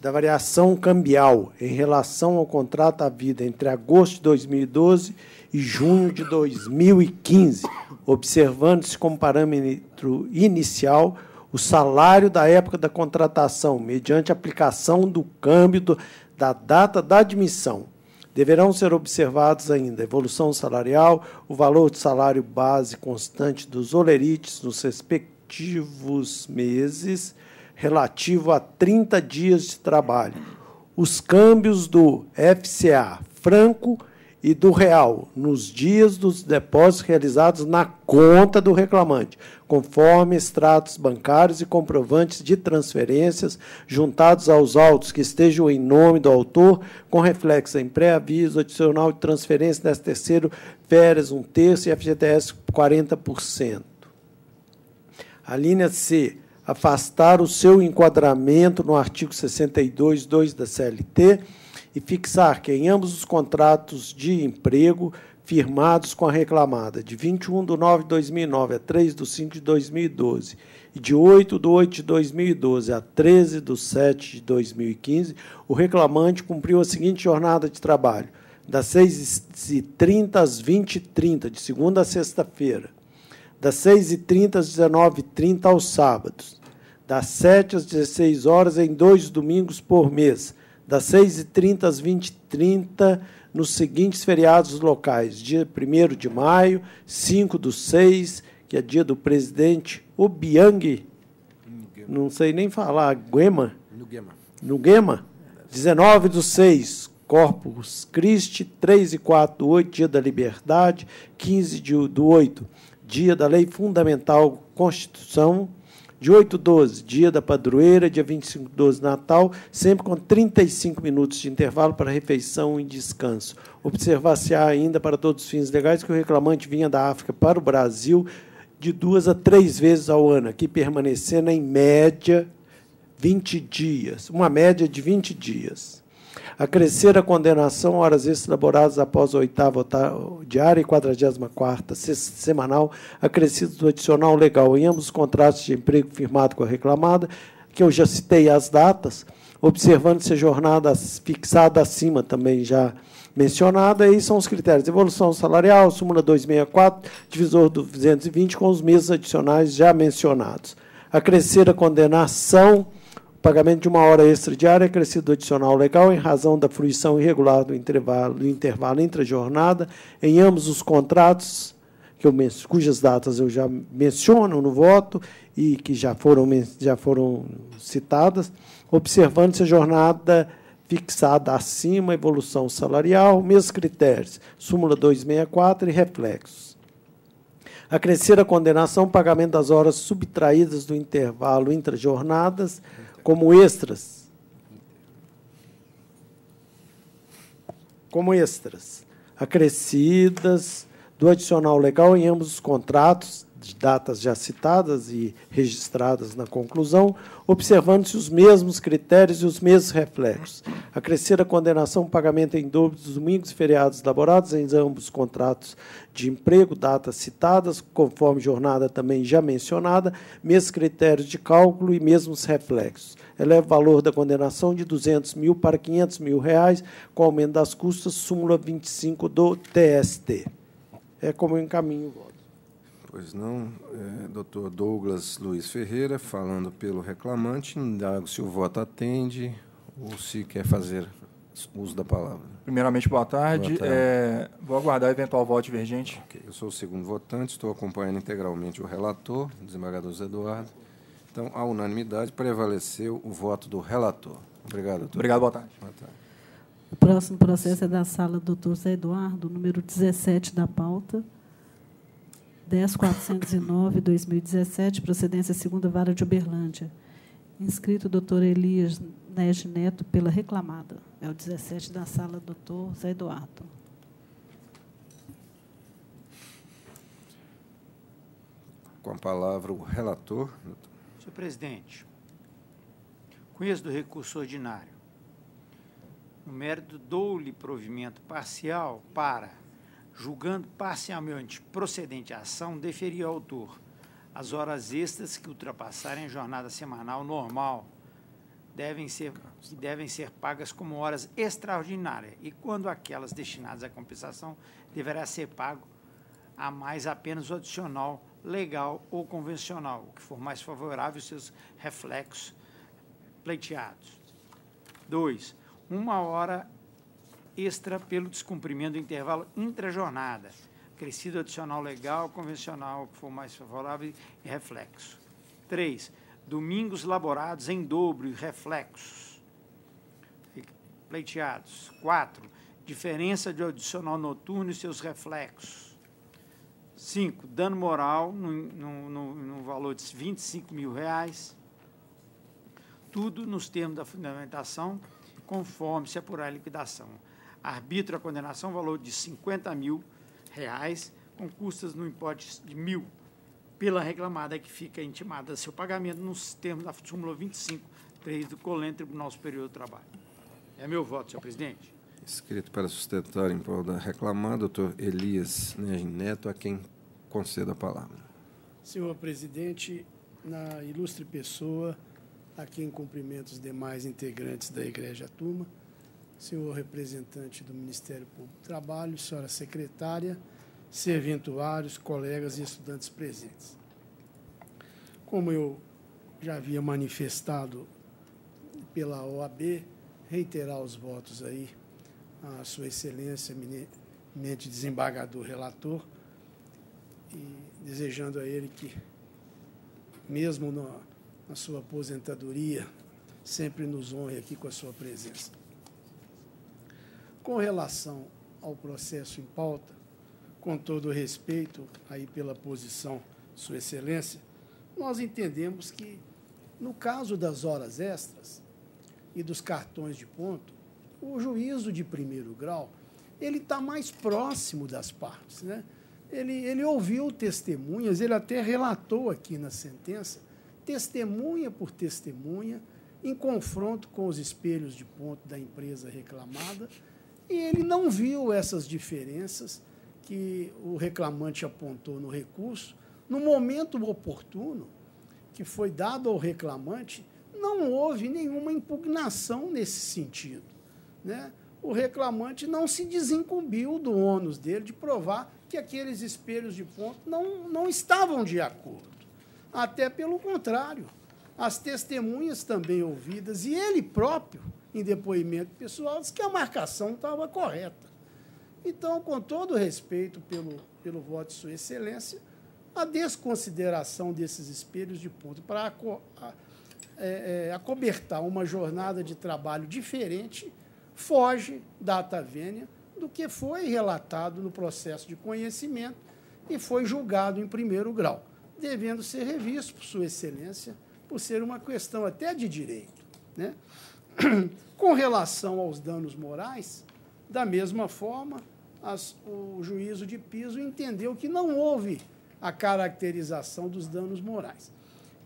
da variação cambial em relação ao contrato à vida entre agosto de 2012 e junho de 2015, observando-se como parâmetro inicial o salário da época da contratação, mediante aplicação do câmbio da data da admissão. Deverão ser observados ainda a evolução salarial, o valor de salário base constante dos olerites nos respectivos meses, relativo a 30 dias de trabalho, os câmbios do FCA franco e do real nos dias dos depósitos realizados na conta do reclamante, conforme extratos bancários e comprovantes de transferências juntados aos autos que estejam em nome do autor, com reflexo em pré-aviso adicional de transferência, 13º, férias 1/3 e FGTS 40%. A linha C, afastar o seu enquadramento no artigo 62(2) da CLT e fixar que em ambos os contratos de emprego firmados com a reclamada de 21/9/2009 a 3/5/2012 e de 8/8/2012 a 13/7/2015, o reclamante cumpriu a seguinte jornada de trabalho, das 6h30 às 20h30, de segunda a sexta-feira, das 6h30 às 19h30 aos sábados, das 7 às 16 horas em 2 domingos por mês, das 6h30 às 20h30 nos seguintes feriados locais, dia 1º de maio, 5/6, que é dia do presidente Obiang, não sei nem falar, Nguema, 19/6, Corpus Christi, 3 e 4/8, dia da liberdade, 15/8, dia da lei fundamental Constituição, de 8/12, dia da padroeira, dia 25/12, Natal, sempre com 35 minutos de intervalo para refeição e descanso. Observar-se-á ainda, para todos os fins legais, que o reclamante vinha da África para o Brasil de 2 a 3 vezes ao ano, aqui permanecendo, em média, 20 dias, uma média de 20 dias. Acrescer a condenação, horas extras laboradas após a 8ª diária e 44ª semanal, acrescidos do adicional legal em ambos os contratos de emprego firmado com a reclamada, que eu já citei as datas, observando-se a jornada fixada acima, também já mencionada, aí são os critérios de evolução salarial, súmula 264, divisor do 220, com os meses adicionais já mencionados. Acrescer a condenação, pagamento de 1 hora extra diária, acrescido adicional legal, em razão da fruição irregular do intervalo entre a jornada, em ambos os contratos, cujas datas eu já menciono no voto e que já foram citadas, observando-se a jornada fixada acima, evolução salarial, mesmos critérios, súmula 264 e reflexos. Acrescer a condenação, pagamento das horas subtraídas do intervalo intra-jornadas, como extras, acrescidas do adicional legal em ambos os contratos, de datas já citadas e registradas na conclusão, observando-se os mesmos critérios e os mesmos reflexos. Acrescer a condenação ao pagamento em dobro dos domingos e feriados elaborados em ambos os contratos de emprego, datas citadas, conforme jornada também já mencionada, mesmos critérios de cálculo e mesmos reflexos. Eleva o valor da condenação de R$ 200 mil para R$ 500 mil, com aumento das custas, súmula 25 do TST. É como eu encaminho o voto. Pois não. Doutor Douglas Luiz Ferreira, falando pelo reclamante, indago se o voto atende ou se quer fazer uso da palavra. Primeiramente, boa tarde. Vou aguardar eventual voto divergente. Okay. Eu sou o segundo votante, estou acompanhando integralmente o relator, o desembargador Zé Eduardo. Então, à unanimidade, prevaleceu o voto do relator. Obrigado, doutor. Obrigado, boa tarde. Boa tarde. O próximo processo é da sala do doutor Zé Eduardo, número 17 da pauta, 10.409/2017, procedência segunda vara de Uberlândia. Inscrito o doutor Elias Nege Neto pela reclamada. É o 17 da sala do doutor Zé Eduardo. Com a palavra, o relator. Senhor presidente, conheço do recurso ordinário. No mérito, dou-lhe provimento parcial para, julgando parcialmente procedente a ação, deferir ao autor as horas extras que ultrapassarem a jornada semanal normal devem ser pagas como horas extraordinárias e, quando aquelas destinadas à compensação, deverá ser pago a mais apenas o adicional legal ou convencional, o que for mais favorável aos seus reflexos pleiteados. 2. 1 hora extra pelo descumprimento do intervalo intrajornada, acrescido adicional legal, convencional, que for mais favorável e reflexo. 3. Domingos laborados em dobro e reflexos pleiteados. 4. Diferença de adicional noturno e seus reflexos. 5. Dano moral no valor de R$ 25 mil, tudo nos termos da fundamentação, conforme se apurar a liquidação. Arbítrio a condenação, valor de R$ 50 mil, com custas no importe de R$ 1.000, pela reclamada que fica intimada seu pagamento nos termos da súmula 25.3 do COLEN, Tribunal Superior do Trabalho. É meu voto, senhor presidente. Escrito para sustentar em prol da reclamada, doutor Elias Nege Neto, a quem concedo a palavra. Senhor presidente, na ilustre pessoa, a quem cumprimento os demais integrantes da Egrégia Turma, senhor representante do Ministério Público do Trabalho, senhora secretária, serventuários, colegas e estudantes presentes. Como eu já havia manifestado pela OAB, reiterar os votos aí à sua excelência, eminente desembargador relator, e desejando a ele que, mesmo na sua aposentadoria, sempre nos honre aqui com a sua presença. Com relação ao processo em pauta, com todo o respeito aí pela posição de sua excelência, nós entendemos que, no caso das horas extras e dos cartões de ponto, o juízo de primeiro grau ele está mais próximo das partes, né? Ele ouviu testemunhas, ele até relatou aqui na sentença, testemunha por testemunha, em confronto com os espelhos de ponto da empresa reclamada, e ele não viu essas diferenças que o reclamante apontou no recurso. No momento oportuno que foi dado ao reclamante, não houve nenhuma impugnação nesse sentido, né? O reclamante não se desincumbiu do ônus dele de provar que aqueles espelhos de ponto não estavam de acordo. Até pelo contrário, as testemunhas também ouvidas, e ele próprio, em depoimento pessoal, disse que a marcação estava correta. Então, com todo respeito pelo voto de sua excelência, a desconsideração desses espelhos de ponto para acobertar uma jornada de trabalho diferente foge da data vênia do que foi relatado no processo de conhecimento e foi julgado em primeiro grau, devendo ser revisto por sua excelência, por ser uma questão até de direito, né? Com relação aos danos morais, da mesma forma, o juízo de piso entendeu que não houve a caracterização dos danos morais.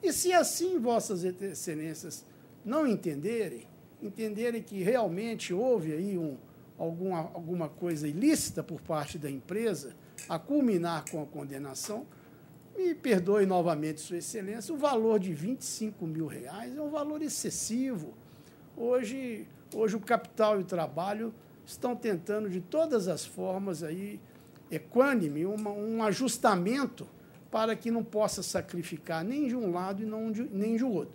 E se assim vossas excelências não entenderem que realmente houve aí alguma coisa ilícita por parte da empresa, a culminar com a condenação, me perdoe novamente, Sua Excelência, o valor de R$25 mil é um valor excessivo. Hoje o capital e o trabalho estão tentando, de todas as formas, aí, equânime, um ajustamento para que não possa sacrificar nem de um lado e nem de outro.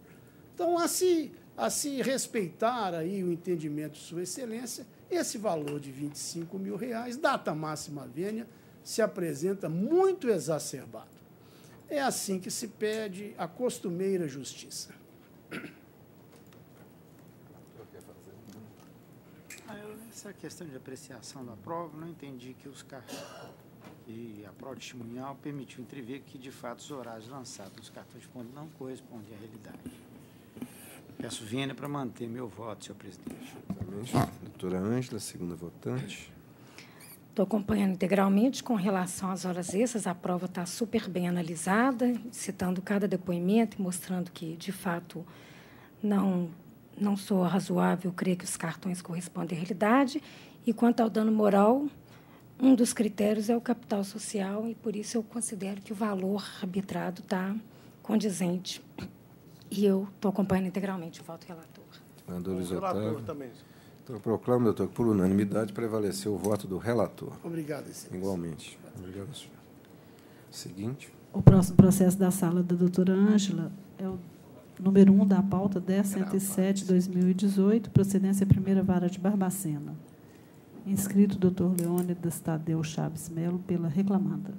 Então, a se respeitar aí o entendimento de Sua Excelência, esse valor de R$25 mil, data máxima vênia, se apresenta muito exacerbado. É assim que se pede a costumeira justiça. Essa questão de apreciação da prova, não entendi que a prova testemunhal permitiu entrever que, de fato, os horários lançados nos cartões de ponto não correspondem à realidade. Peço vênia para manter meu voto, senhor presidente. Doutora Ângela, segunda votante. Estou acompanhando integralmente com relação às horas extras. A prova está super bem analisada, citando cada depoimento e mostrando que, de fato, não sou razoável crer que os cartões correspondem à realidade. E, quanto ao dano moral, um dos critérios é o capital social e, por isso, eu considero que o valor arbitrado está condizente. E eu estou acompanhando integralmente o voto do relator. Relator também. Então, eu proclamo, doutor, que por unanimidade prevaleceu o voto do relator. Obrigado, excelência. Igualmente. Obrigado, senhor. Seguinte. O próximo processo da sala da doutora Ângela é o número 1 da pauta 10.107/2018, procedência primeira vara de Barbacena. Inscrito doutor Leônidas Tadeu Chaves Melo, pela reclamada.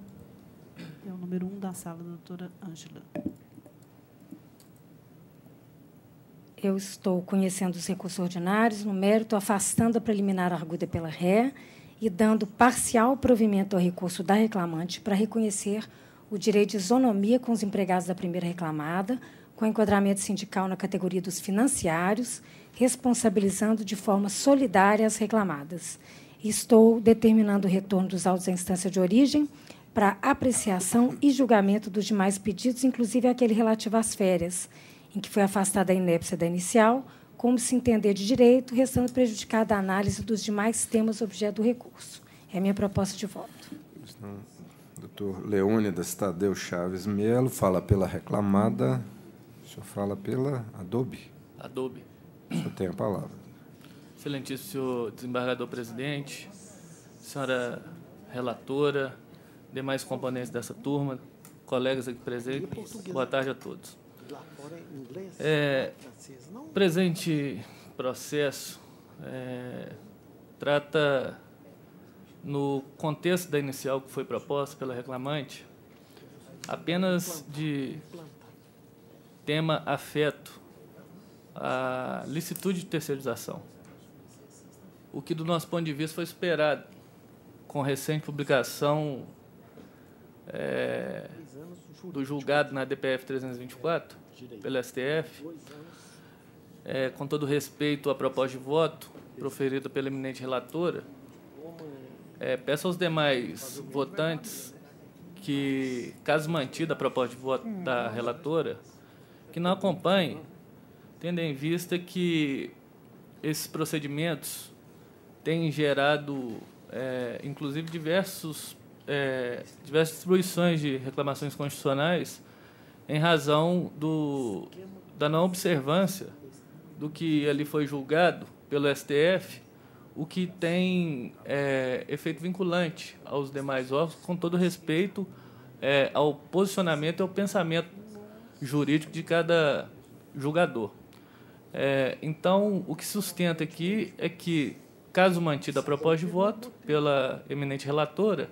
É o número 1 da sala da doutora Ângela. Eu estou conhecendo os recursos ordinários, no mérito, afastando a preliminar arguida pela ré e dando parcial provimento ao recurso da reclamante para reconhecer o direito de isonomia com os empregados da primeira reclamada, com enquadramento sindical na categoria dos financiários, responsabilizando de forma solidária as reclamadas. Estou determinando o retorno dos autos à instância de origem para apreciação e julgamento dos demais pedidos, inclusive aquele relativo às férias, em que foi afastada a inépcia da inicial, como se entender de direito, restando prejudicada a análise dos demais temas objeto do recurso. É a minha proposta de voto. Doutor Leônidas Tadeu Chaves Melo fala pela reclamada. O senhor fala pela Adobe? Adobe. O senhor tem a palavra. Excelentíssimo senhor desembargador-presidente, senhora relatora, demais componentes dessa turma, colegas aqui presentes, boa tarde a todos. Presente processo trata, no contexto da inicial que foi proposta pela reclamante, apenas de tema afeto à licitude de terceirização, o que, do nosso ponto de vista, foi esperado com recente publicação do julgado na DPF 324, pela STF, com todo respeito à proposta de voto proferida pela eminente relatora, peço aos demais votantes que, caso mantida a proposta de voto da relatora, que não acompanhem, tendo em vista que esses procedimentos têm gerado, inclusive, diversas distribuições de reclamações constitucionais em razão da não observância do que ali foi julgado pelo STF, o que tem efeito vinculante aos demais órgãos, com todo respeito ao posicionamento e ao pensamento jurídico de cada julgador. Então, o que sustenta aqui é que, caso mantida a proposta de voto pela eminente relatora,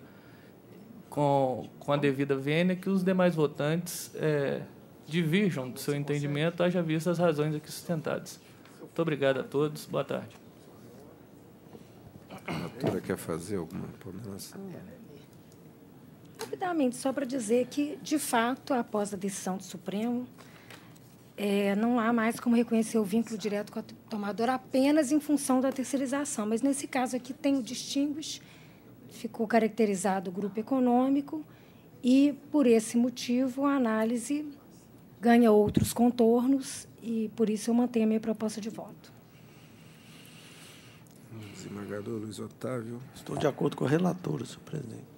com a devida vênia, que os demais votantes divirjam do seu entendimento, haja vista as razões aqui sustentadas. Muito obrigado a todos. Boa tarde. A doutora quer fazer alguma ponderação? Rapidamente, só para dizer que, de fato, após a decisão do Supremo, não há mais como reconhecer o vínculo direto com a tomadora apenas em função da terceirização. Mas, nesse caso aqui, tem o distinguish, ficou caracterizado o grupo econômico e, por esse motivo, a análise ganha outros contornos e, por isso, eu mantenho a minha proposta de voto. Desembargador Luiz Otávio. Estou de acordo com a relatora, senhor presidente.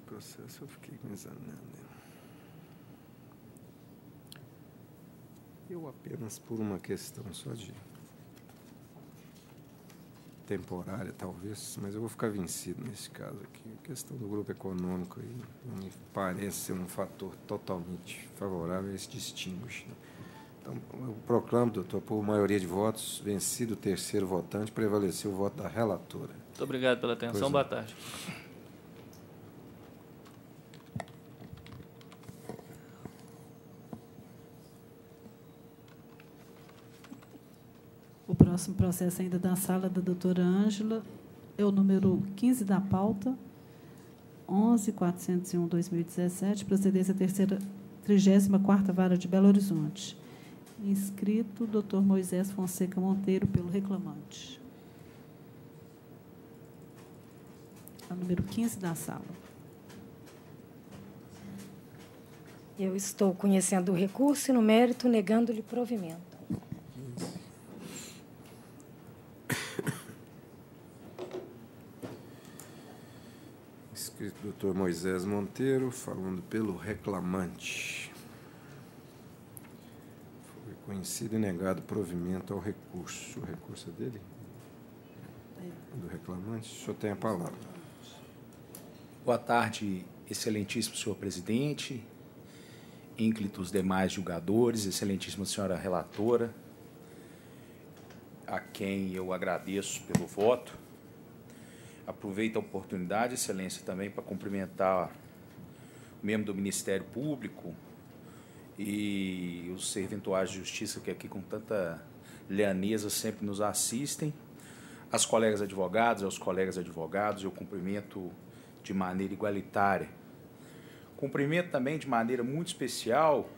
Processo eu fiquei examinando. Eu apenas por uma questão só de temporária, talvez, mas eu vou ficar vencido nesse caso aqui. A questão do grupo econômico aí não me parece ser um fator totalmente favorável a esse distinguish. Então, eu proclamo, doutor, por maioria de votos, vencido o terceiro votante, prevaleceu o voto da relatora. Muito obrigado pela atenção. Boa tarde. O próximo processo ainda da sala da doutora Ângela é o número 15 da pauta, 11.401/2017, procedência 34ª Vara de Belo Horizonte. Inscrito, doutor Moisés Fonseca Monteiro, pelo reclamante. É o número 15 da sala. Eu estou conhecendo o recurso e, no mérito, negando-lhe provimento. Doutor Moisés Monteiro, falando pelo reclamante. Foi conhecido e negado provimento ao recurso. O recurso é dele? Do reclamante. O senhor tem a palavra. Boa tarde, excelentíssimo senhor presidente, ínclitos demais julgadores, excelentíssima senhora relatora, a quem eu agradeço pelo voto. Aproveito a oportunidade, excelência, também para cumprimentar o membro do Ministério Público e os serventuários de justiça que aqui com tanta leaneza sempre nos assistem, as colegas advogadas, aos colegas advogados, eu cumprimento de maneira igualitária. Cumprimento também de maneira muito especial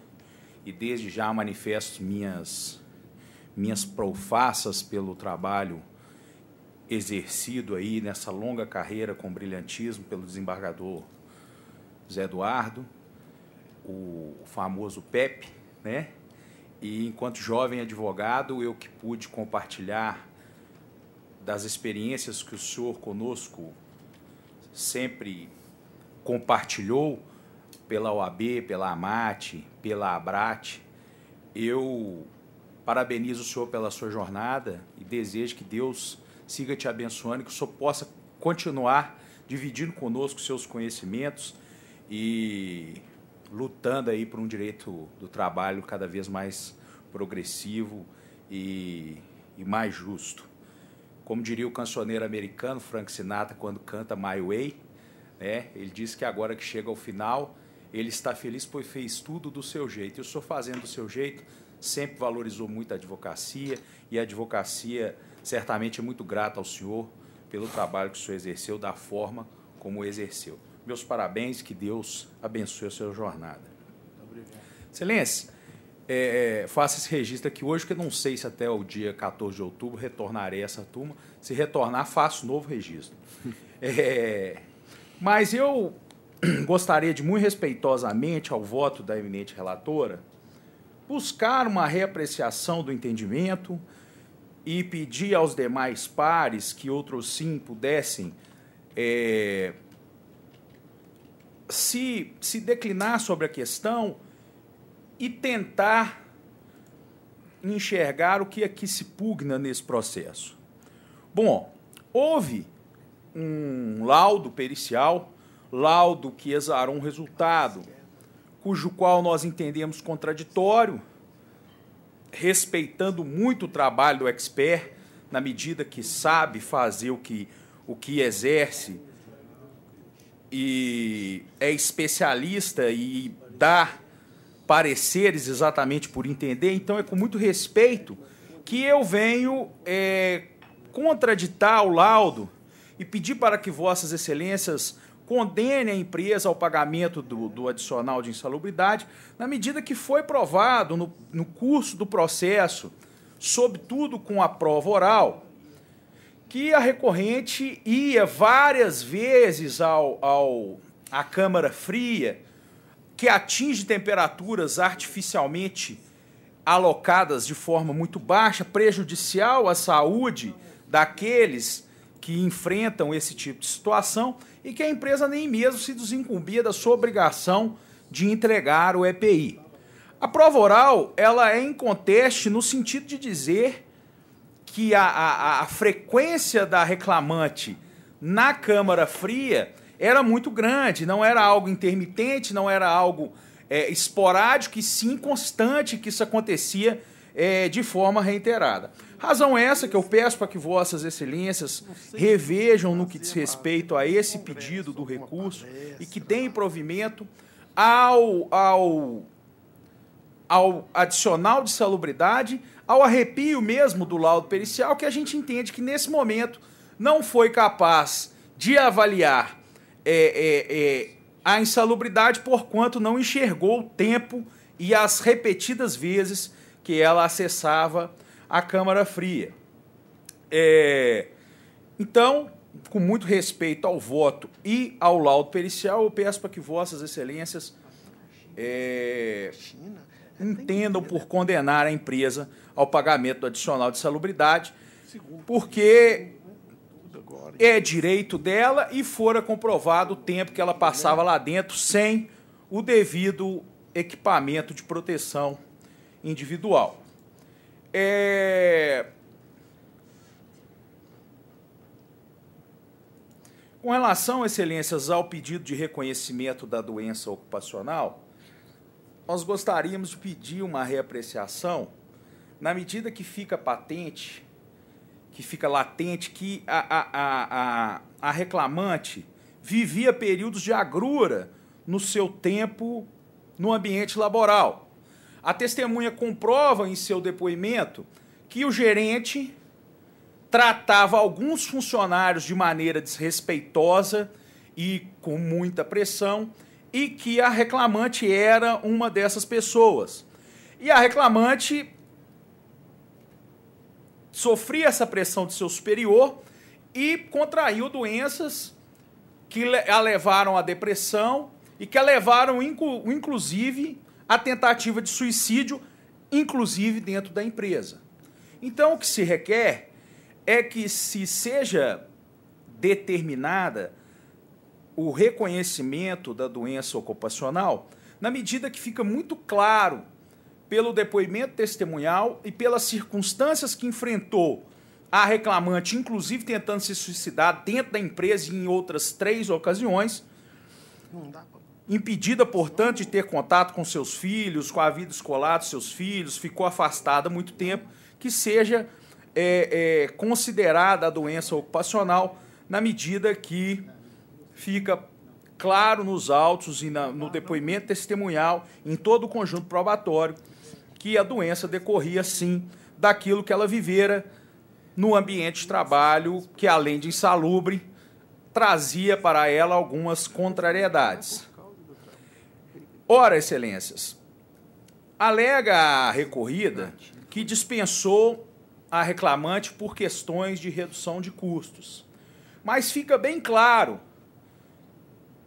e desde já manifesto minhas profaças pelo trabalho exercido aí nessa longa carreira com brilhantismo pelo desembargador Zé Eduardo, o famoso Pepe, né? E enquanto jovem advogado, eu que pude compartilhar das experiências que o senhor conosco sempre compartilhou pela OAB, pela AMAT, pela ABRAT, eu parabenizo o senhor pela sua jornada e desejo que Deus siga te abençoando e que o senhor possa continuar dividindo conosco seus conhecimentos e lutando aí por um direito do trabalho cada vez mais progressivo e mais justo. Como diria o cancioneiro americano Frank Sinatra quando canta My Way, né, ele diz que agora que chega ao final, ele está feliz pois fez tudo do seu jeito. E o senhor fazendo do seu jeito sempre valorizou muito a advocacia e a advocacia certamente é muito grata ao senhor pelo trabalho que o senhor exerceu, da forma como exerceu. Meus parabéns, que Deus abençoe a sua jornada. Obrigado. Excelência, faço esse registro aqui hoje, porque não sei se até o dia 14 de outubro retornarei a essa turma. Se retornar, faço novo registro. Mas eu gostaria de, muito respeitosamente, ao voto da eminente relatora, buscar uma reapreciação do entendimento e pedir aos demais pares que outros sim pudessem se declinar sobre a questão e tentar enxergar o que aqui se pugna nesse processo. Bom, houve um laudo pericial, laudo que exarou um resultado, cujo qual nós entendemos contraditório, respeitando muito o trabalho do expert na medida que sabe fazer o que exerce e é especialista e dá pareceres exatamente por entender, então é com muito respeito que eu venho contraditar o laudo e pedir para que Vossas Excelências condenem a empresa ao pagamento do adicional de insalubridade, na medida que foi provado no curso do processo, sobretudo com a prova oral, que a recorrente ia várias vezes à câmara fria, que atinge temperaturas artificialmente alocadas de forma muito baixa, prejudicial à saúde daqueles que enfrentam esse tipo de situação, e que a empresa nem mesmo se desincumbia da sua obrigação de entregar o EPI. A prova oral ela é inconteste no sentido de dizer que a frequência da reclamante na câmara fria era muito grande, não era algo intermitente, não era algo esporádico, e sim constante, que isso acontecia de forma reiterada. Razão essa que eu peço para que Vossas Excelências revejam no que diz respeito a esse pedido do recurso e que deem provimento ao adicional de salubridade, ao arrepio mesmo do laudo pericial, que a gente entende que nesse momento não foi capaz de avaliar a insalubridade, porquanto não enxergou o tempo e as repetidas vezes que ela acessava a câmara fria. Então, com muito respeito ao voto e ao laudo pericial, eu peço para que Vossas Excelências entendam por condenar a empresa ao pagamento do adicional de salubridade, porque é direito dela e fora comprovado o tempo que ela passava lá dentro sem o devido equipamento de proteção individual. Com relação, Excelências, ao pedido de reconhecimento da doença ocupacional, nós gostaríamos de pedir uma reapreciação na medida que fica patente, que fica latente, que a reclamante vivia períodos de agrura no seu tempo no ambiente laboral. A testemunha comprova em seu depoimento que o gerente tratava alguns funcionários de maneira desrespeitosa e com muita pressão, e que a reclamante era uma dessas pessoas. E a reclamante sofria essa pressão de seu superior e contraiu doenças que a levaram à depressão e que a levaram, inclusive, à tentativa de suicídio, inclusive dentro da empresa. Então, o que se requer é que se seja determinada o reconhecimento da doença ocupacional, na medida que fica muito claro, pelo depoimento testemunhal e pelas circunstâncias que enfrentou a reclamante, inclusive tentando se suicidar dentro da empresa e em outras 3 ocasiões, impedida, portanto, de ter contato com seus filhos, com a vida escolar dos seus filhos, ficou afastada há muito tempo, que seja considerada a doença ocupacional na medida que fica claro nos autos e no depoimento testemunhal, em todo o conjunto probatório, que a doença decorria, sim, daquilo que ela vivera no ambiente de trabalho, que, além de insalubre, trazia para ela algumas contrariedades. Ora, Excelências, alega a recorrida que dispensou a reclamante por questões de redução de custos. Mas fica bem claro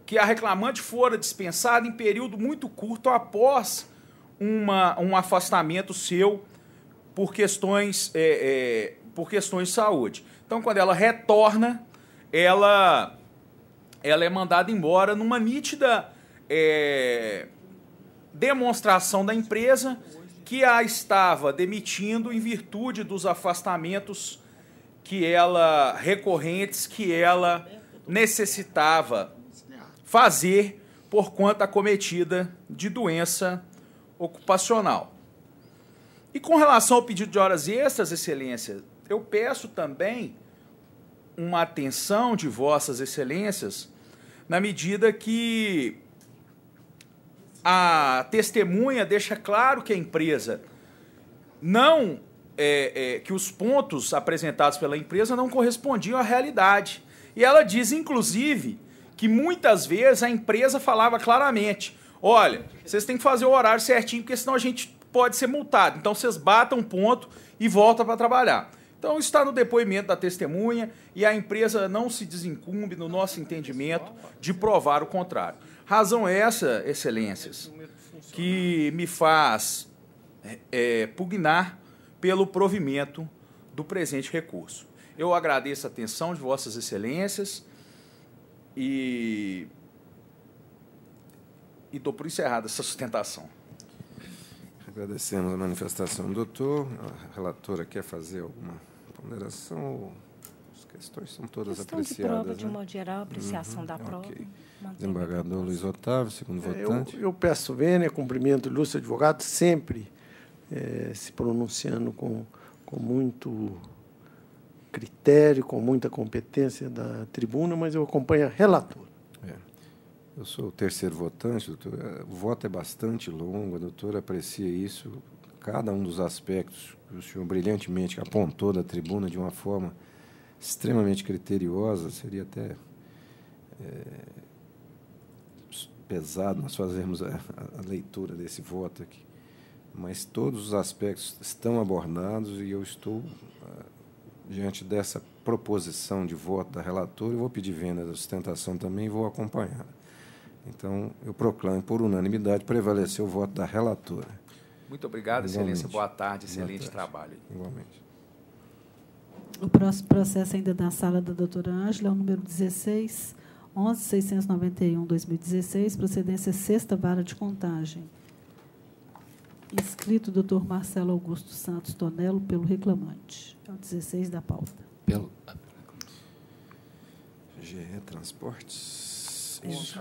que a reclamante fora dispensada em período muito curto após um afastamento seu por questões de saúde. Então, quando ela retorna, ela é mandada embora numa nítida demonstração da empresa que a estava demitindo em virtude dos afastamentos recorrentes que ela necessitava fazer por conta acometida de doença ocupacional. E com relação ao pedido de horas extras, Excelência, eu peço também uma atenção de Vossas Excelências, na medida que a testemunha deixa claro que a empresa não... que os pontos apresentados pela empresa não correspondiam à realidade. E ela diz, inclusive, que muitas vezes a empresa falava claramente, olha, vocês têm que fazer o horário certinho, porque senão a gente pode ser multado. Então, vocês batam um ponto e voltam para trabalhar. Então, está no depoimento da testemunha e a empresa não se desincumbe, no nosso entendimento, de provar o contrário. Razão essa, Excelências, que me faz pugnar pelo provimento do presente recurso. Eu agradeço a atenção de Vossas Excelências e dou por encerrada essa sustentação. Agradecemos a manifestação do doutor. A relatora quer fazer alguma ponderação? As questões são todas apreciadas. De prova, de modo geral, apreciação da prova. Okay. Desembargador Luiz Otávio, segundo votante. Eu peço vênia, cumprimento o ilustre advogado, sempre se pronunciando com muito critério, com muita competência da tribuna, mas eu acompanho a relatora. Eu sou o terceiro votante, doutor. O voto é bastante longo, a doutora aprecia isso, cada um dos aspectos que o senhor brilhantemente apontou da tribuna de uma forma extremamente criteriosa, seria até pesado nós fazermos a leitura desse voto aqui. Mas todos os aspectos estão abordados e eu estou, diante dessa proposição de voto da relatora, eu vou pedir vênia da sustentação também e vou acompanhar. Então, eu proclamo, por unanimidade, prevalecer o voto da relatora. Muito obrigado, Igualmente. Excelência. Boa tarde, excelente Boa tarde. trabalho. Igualmente. O próximo processo ainda da sala da doutora Ângela é o número 16, 11.691/2016, procedência 6ª Vara de Contagem. Inscrito o doutor Marcelo Augusto Santos Tonello pelo reclamante. É o 16 da pauta. Pelo GE Transportes. Isso.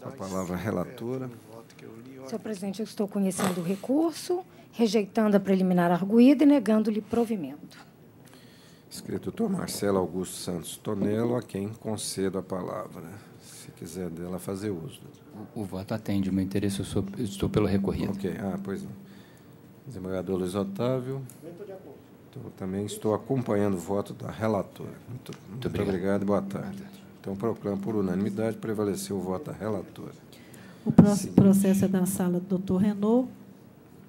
A palavra relatora. Senhor presidente, eu estou conhecendo o recurso, rejeitando a preliminar arguída e negando-lhe provimento. Escrito doutor Marcelo Augusto Santos Tonello, a quem concedo a palavra. Se quiser dela fazer uso. O voto atende o meu interesse, eu estou pelo recorrido. Ok, pois não. Desembargador Luiz Otávio. Então, também estou acompanhando o voto da relatora. Muito obrigado e boa tarde. Então, proclamo por unanimidade prevalecer o voto da relatora. O próximo processo é da sala do doutor Renault,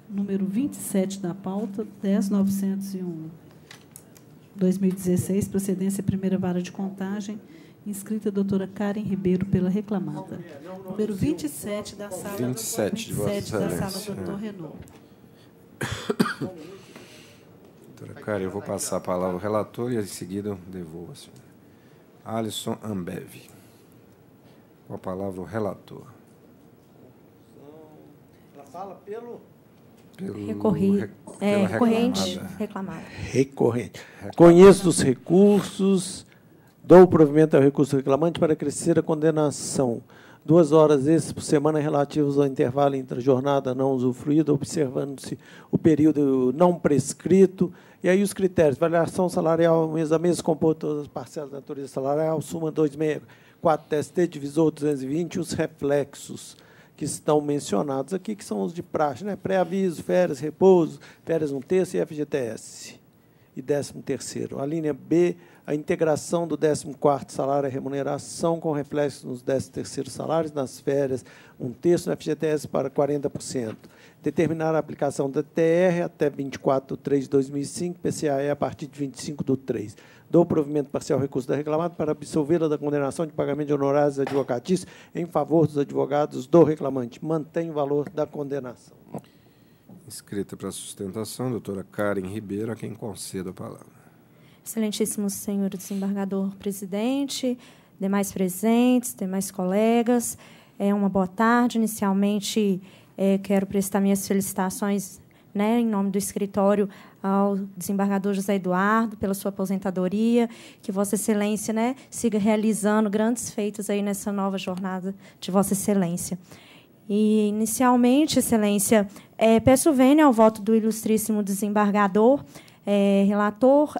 número 27 da pauta, 10.901/2016, procedência 1ª Vara de Contagem, inscrita a doutora Karen Ribeiro pela reclamada. Número 27 da sala, 27 de Vossa Excelência. Da sala do doutor Renault. Doutora Karen, eu vou passar a palavra ao relator e, em seguida, eu devolvo a senhora. Alisson Ambev. Com a palavra o relator. Ela fala pelo recorrente reclamado. Recorrente. Conheço dos recursos, dou o provimento ao recurso reclamante para crescer a condenação. 2 horas extras por semana relativas ao intervalo entre a jornada não usufruída, observando-se o período não prescrito. E aí os critérios: variação salarial mês a mês, compor todas as parcelas da natureza salarial, suma 264 TST, divisor 220, os reflexos que estão mencionados aqui, que são os de praxe, né? Pré-aviso, férias, repouso, férias 1/3 e FGTS. E 13º. A linha B, a integração do 14º salário e remuneração com reflexo nos 13º salários, nas férias 1/3, no FGTS para 40%. Determinar a aplicação da TR até 24/3/2005, PCAE a partir de 25/3. Dou provimento parcial ao recurso da reclamada para absolvê-la da condenação de pagamento de honorários advocatícios em favor dos advogados do reclamante. Mantém o valor da condenação. Inscrita para sustentação, doutora Karen Ribeiro, a quem concedo a palavra. Excelentíssimo senhor desembargador presidente, demais presentes, demais colegas, uma boa tarde. Inicialmente, quero prestar minhas felicitações, em nome do escritório, ao desembargador José Eduardo, pela sua aposentadoria, que Vossa Excelência siga realizando grandes feitos aí nessa nova jornada de Vossa Excelência. E, inicialmente, Excelência, peço vênia ao voto do ilustríssimo desembargador, relator,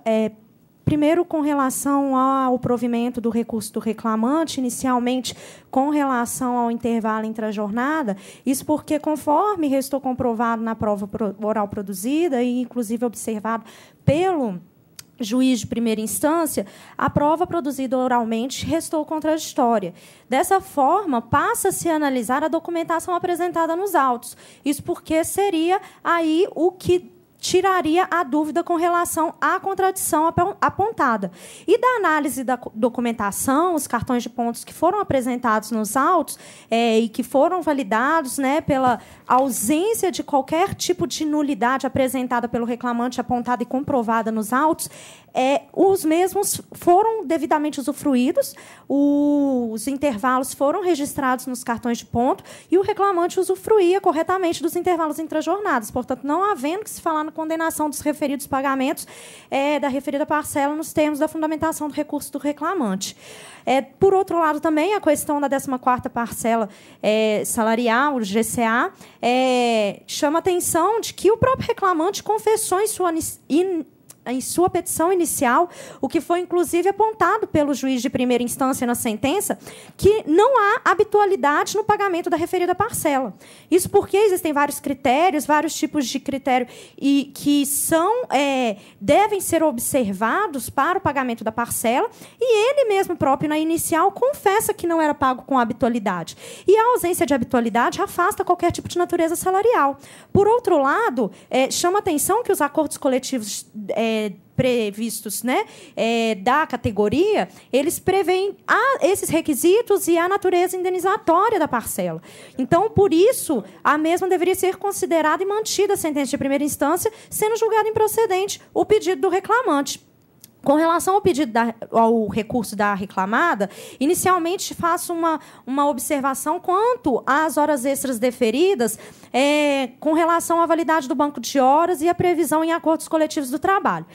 primeiro, com relação ao provimento do recurso do reclamante, inicialmente com relação ao intervalo entre a jornada, isso porque, conforme restou comprovado na prova oral produzida e, inclusive, observado pelo juiz de primeira instância, a prova produzida oralmente restou contraditória. Dessa forma, passa-se a analisar a documentação apresentada nos autos. Isso porque seria aí o que tiraria a dúvida com relação à contradição apontada. E da análise da documentação, os cartões de pontos que foram apresentados nos autos e que foram validados, né, pela ausência de qualquer tipo de nulidade apresentada pelo reclamante, apontada e comprovada nos autos, os mesmos foram devidamente usufruídos, os intervalos foram registrados nos cartões de ponto e o reclamante usufruía corretamente dos intervalos intrajornadas. Portanto, não havendo que se falar na condenação dos referidos pagamentos da referida parcela nos termos da fundamentação do recurso do reclamante. Por outro lado, também, a questão da 14ª parcela salarial, o GCA, chama a atenção de que o próprio reclamante confessou em sua petição inicial, o que foi, inclusive, apontado pelo juiz de primeira instância na sentença, que não há habitualidade no pagamento da referida parcela. Isso porque existem vários critérios, vários tipos de critério e que devem ser observados para o pagamento da parcela, e ele mesmo próprio, na inicial, confessa que não era pago com habitualidade. E a ausência de habitualidade afasta qualquer tipo de natureza salarial. Por outro lado, chama a atenção que os acordos coletivos previstos, né, da categoria, eles prevêem esses requisitos e a natureza indenizatória da parcela. Então, por isso, a mesma deveria ser considerada e mantida a sentença de primeira instância, sendo julgado improcedente o pedido do reclamante. Com relação ao pedido ao recurso da reclamada, inicialmente faço uma observação quanto às horas extras deferidas com relação à validade do banco de horas e a previsão em acordos coletivos do trabalho.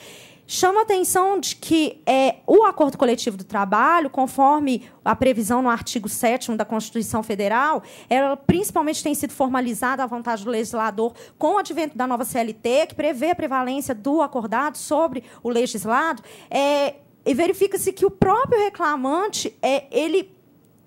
Chama a atenção de que o acordo coletivo do trabalho, conforme a previsão no artigo 7º da Constituição Federal, ela principalmente tem sido formalizada à vontade do legislador com o advento da nova CLT, que prevê a prevalência do acordado sobre o legislado, e verifica-se que o próprio reclamante ele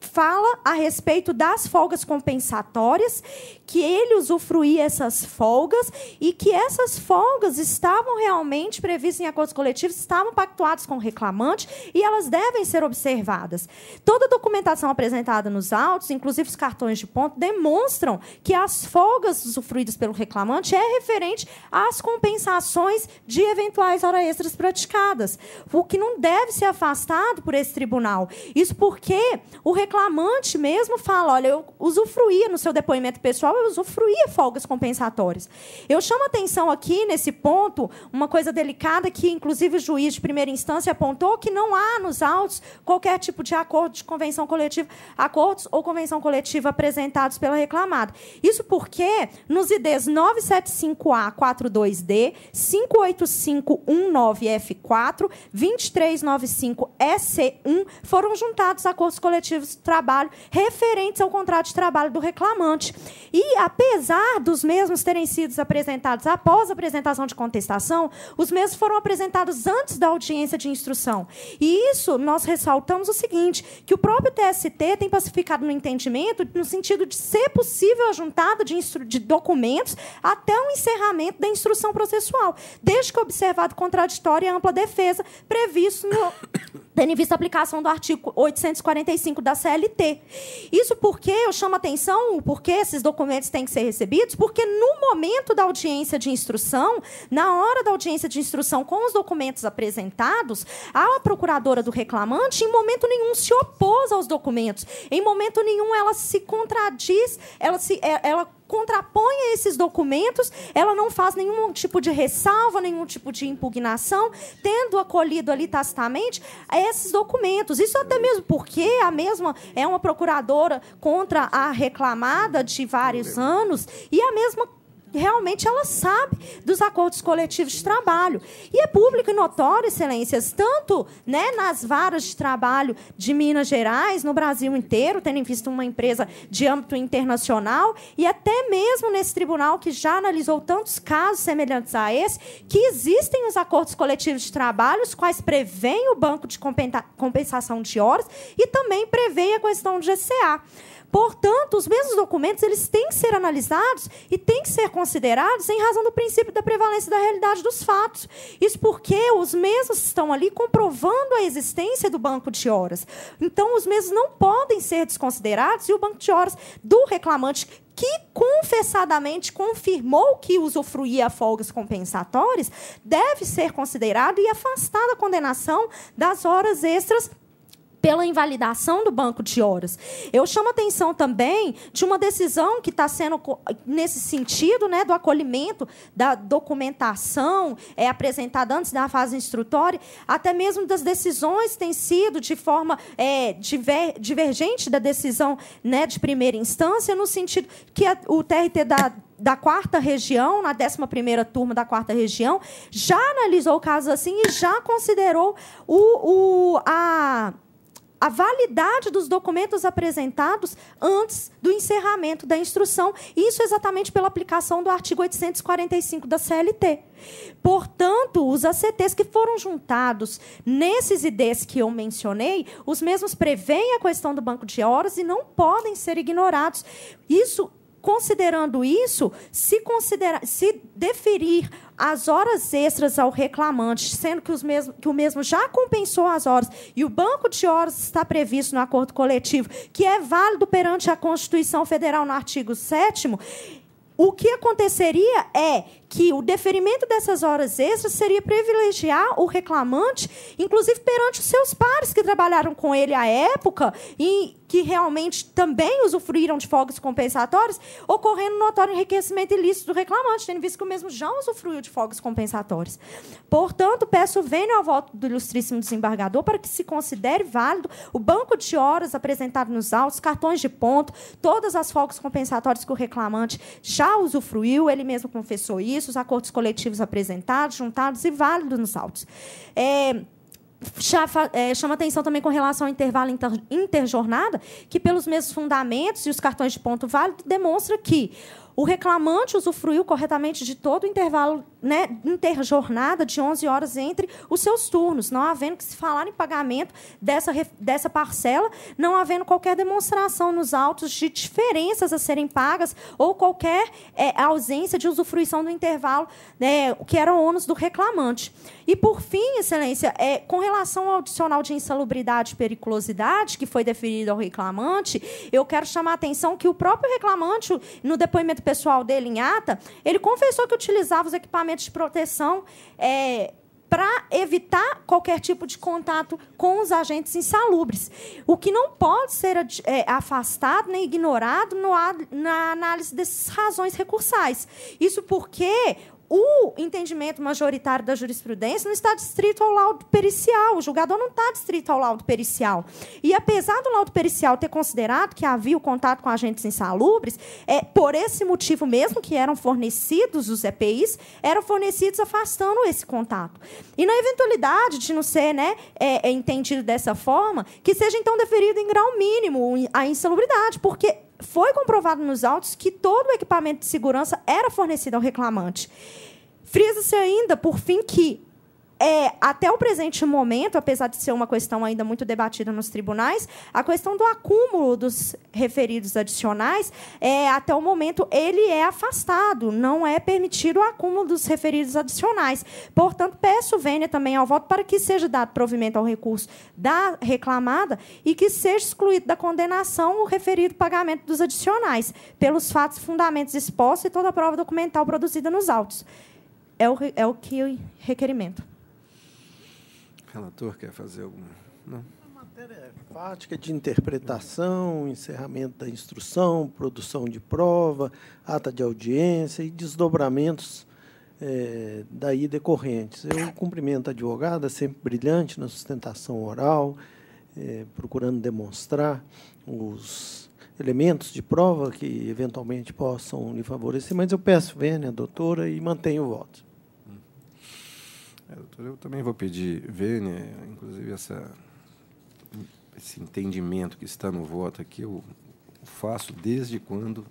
fala a respeito das folgas compensatórias, que ele usufruía essas folgas e que essas folgas estavam realmente previstas em acordos coletivos, estavam pactuados com o reclamante e elas devem ser observadas. Toda a documentação apresentada nos autos, inclusive os cartões de ponto, demonstram que as folgas usufruídas pelo reclamante é referente às compensações de eventuais horas extras praticadas, o que não deve ser afastado por esse tribunal. Isso porque o reclamante mesmo fala, olha, eu usufruía no seu depoimento pessoal, eu usufruía folgas compensatórias. Eu chamo a atenção aqui, nesse ponto, uma coisa delicada que, inclusive, o juiz de primeira instância apontou que não há nos autos qualquer tipo de acordo de convenção coletiva, acordos ou convenção coletiva apresentados pela reclamada. Isso porque, nos IDs 975A42D, 58519F4, 2395EC1, foram juntados acordos coletivos de trabalho referentes ao contrato de trabalho do reclamante. E, apesar dos mesmos terem sido apresentados após a apresentação de contestação, os mesmos foram apresentados antes da audiência de instrução. E isso, nós ressaltamos o seguinte, que o próprio TST tem pacificado no entendimento no sentido de ser possível a juntada de documentos até o encerramento da instrução processual, desde que observado contraditório e ampla defesa previsto tendo em vista a aplicação do artigo 845 da CLT. Isso porque eu chamo a atenção, porque esses documentos têm que ser recebidos, porque no momento da audiência de instrução, na hora da audiência de instrução com os documentos apresentados, a procuradora do reclamante, em momento nenhum, se opôs aos documentos. Em momento nenhum, ela se contradiz, ela contrapõe a esses documentos, ela não faz nenhum tipo de ressalva, nenhum tipo de impugnação, tendo acolhido ali tacitamente esses documentos. Isso até mesmo porque a mesma é uma procuradora contra a reclamada de vários anos e a mesma realmente ela sabe dos acordos coletivos de trabalho. E é público e notório, excelências, tanto, né, nas varas de trabalho de Minas Gerais, no Brasil inteiro, tendo em vista uma empresa de âmbito internacional, e até mesmo nesse tribunal que já analisou tantos casos semelhantes a esse, que existem os acordos coletivos de trabalho, os quais prevêem o banco de compensação de horas e também prevêem a questão do GCA. Portanto, os mesmos documentos eles têm que ser analisados e têm que ser considerados em razão do princípio da prevalência da realidade dos fatos. Isso porque os mesmos estão ali comprovando a existência do banco de horas. Então, os mesmos não podem ser desconsiderados e o banco de horas do reclamante, que confessadamente confirmou que usufruía folgas compensatórias, deve ser considerado e afastado da condenação das horas extras pela invalidação do banco de horas. Eu chamo a atenção também de uma decisão que está sendo, nesse sentido, né, do acolhimento da documentação apresentada antes da fase instrutória, até mesmo das decisões têm sido de forma divergente da decisão, né, de primeira instância, no sentido que o TRT da 4ª região, na 11ª turma da 4ª região, já analisou casos assim e já considerou a validade dos documentos apresentados antes do encerramento da instrução, isso exatamente pela aplicação do artigo 845 da CLT. Portanto, os ACTs que foram juntados nesses IDs que eu mencionei, os mesmos prevêem a questão do banco de horas e não podem ser ignorados. Considerando isso, se deferir as horas extras ao reclamante, sendo que o mesmo já compensou as horas e o banco de horas está previsto no acordo coletivo, que é válido perante a Constituição Federal no artigo 7º, o que aconteceria é que o deferimento dessas horas extras seria privilegiar o reclamante, inclusive perante os seus pares que trabalharam com ele à época e que realmente também usufruíram de folgas compensatórias, ocorrendo notório enriquecimento ilícito do reclamante, tendo visto que o mesmo já usufruiu de folgas compensatórias. Portanto, peço vênio ao voto do ilustríssimo desembargador para que se considere válido o banco de horas apresentado nos autos, cartões de ponto, todas as folgas compensatórias que o reclamante já usufruiu, ele mesmo confessou isso, os acordos coletivos apresentados, juntados e válidos nos autos. Chama atenção também com relação ao intervalo interjornada, que, pelos mesmos fundamentos e os cartões de ponto válido, demonstra que o reclamante usufruiu corretamente de todo o intervalo, né, interjornada de 11 horas entre os seus turnos, não havendo que se falar em pagamento dessa parcela, não havendo qualquer demonstração nos autos de diferenças a serem pagas ou qualquer ausência de usufruição do intervalo, né, que era o ônus do reclamante. E, por fim, excelência, com relação ao adicional de insalubridade e periculosidade, que foi deferido ao reclamante, eu quero chamar a atenção que o próprio reclamante, no depoimento pessoal dele em ata, ele confessou que utilizava os equipamentos de proteção para evitar qualquer tipo de contato com os agentes insalubres, o que não pode ser afastado nem ignorado na análise dessas razões recursais. Isso porque o entendimento majoritário da jurisprudência não está distrito ao laudo pericial. O julgador não está distrito ao laudo pericial. E, apesar do laudo pericial ter considerado que havia o contato com agentes insalubres, por esse motivo mesmo que eram fornecidos os EPIs, eram fornecidos afastando esse contato. E, na eventualidade de não ser, né, entendido dessa forma, que seja, então, deferido em grau mínimo a insalubridade, porque foi comprovado nos autos que todo o equipamento de segurança era fornecido ao reclamante. Frisa-se ainda, por fim, que até o presente momento, apesar de ser uma questão ainda muito debatida nos tribunais, a questão do acúmulo dos referidos adicionais, até o momento, ele é afastado, não é permitido o acúmulo dos referidos adicionais. Portanto, peço vênia também ao voto para que seja dado provimento ao recurso da reclamada e que seja excluído da condenação o referido pagamento dos adicionais, pelos fatos e fundamentos expostos e toda a prova documental produzida nos autos. É o que requerimento. O relator quer fazer alguma? Não. A matéria é fática de interpretação, encerramento da instrução, produção de prova, ata de audiência e desdobramentos daí decorrentes. Eu cumprimento a advogada, sempre brilhante na sustentação oral, procurando demonstrar os elementos de prova que eventualmente possam lhe favorecer, mas eu peço vênia, doutora, e mantenho o voto. Doutora, eu também vou pedir vênia, inclusive esse entendimento que está no voto aqui, eu faço desde quando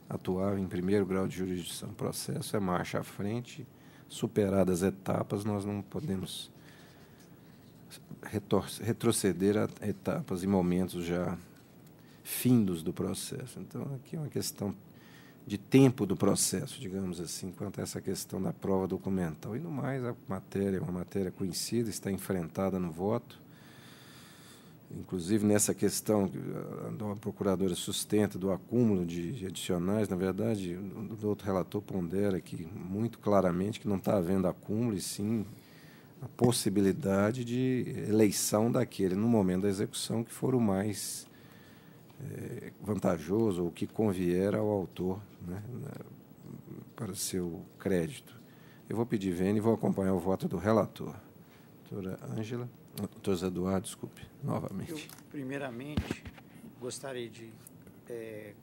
atuava em primeiro grau de jurisdição. O processo é marcha à frente, superadas etapas, nós não podemos retroceder a etapas e momentos já findos do processo. Então, aqui é uma questão de tempo do processo, digamos assim, quanto a essa questão da prova documental. E, no mais, a matéria é uma matéria conhecida, está enfrentada no voto. Inclusive, nessa questão que a procuradora sustenta do acúmulo de adicionais, na verdade, o outro relator pondera aqui muito claramente que não está havendo acúmulo, e sim a possibilidade de eleição daquele, no momento da execução, que for o mais vantajoso ou que convier ao autor, né, para seu crédito. Eu vou pedir vênia e vou acompanhar o voto do relator. Doutora Ângela. Doutor Zé Eduardo, desculpe, novamente. Eu, primeiramente, gostaria de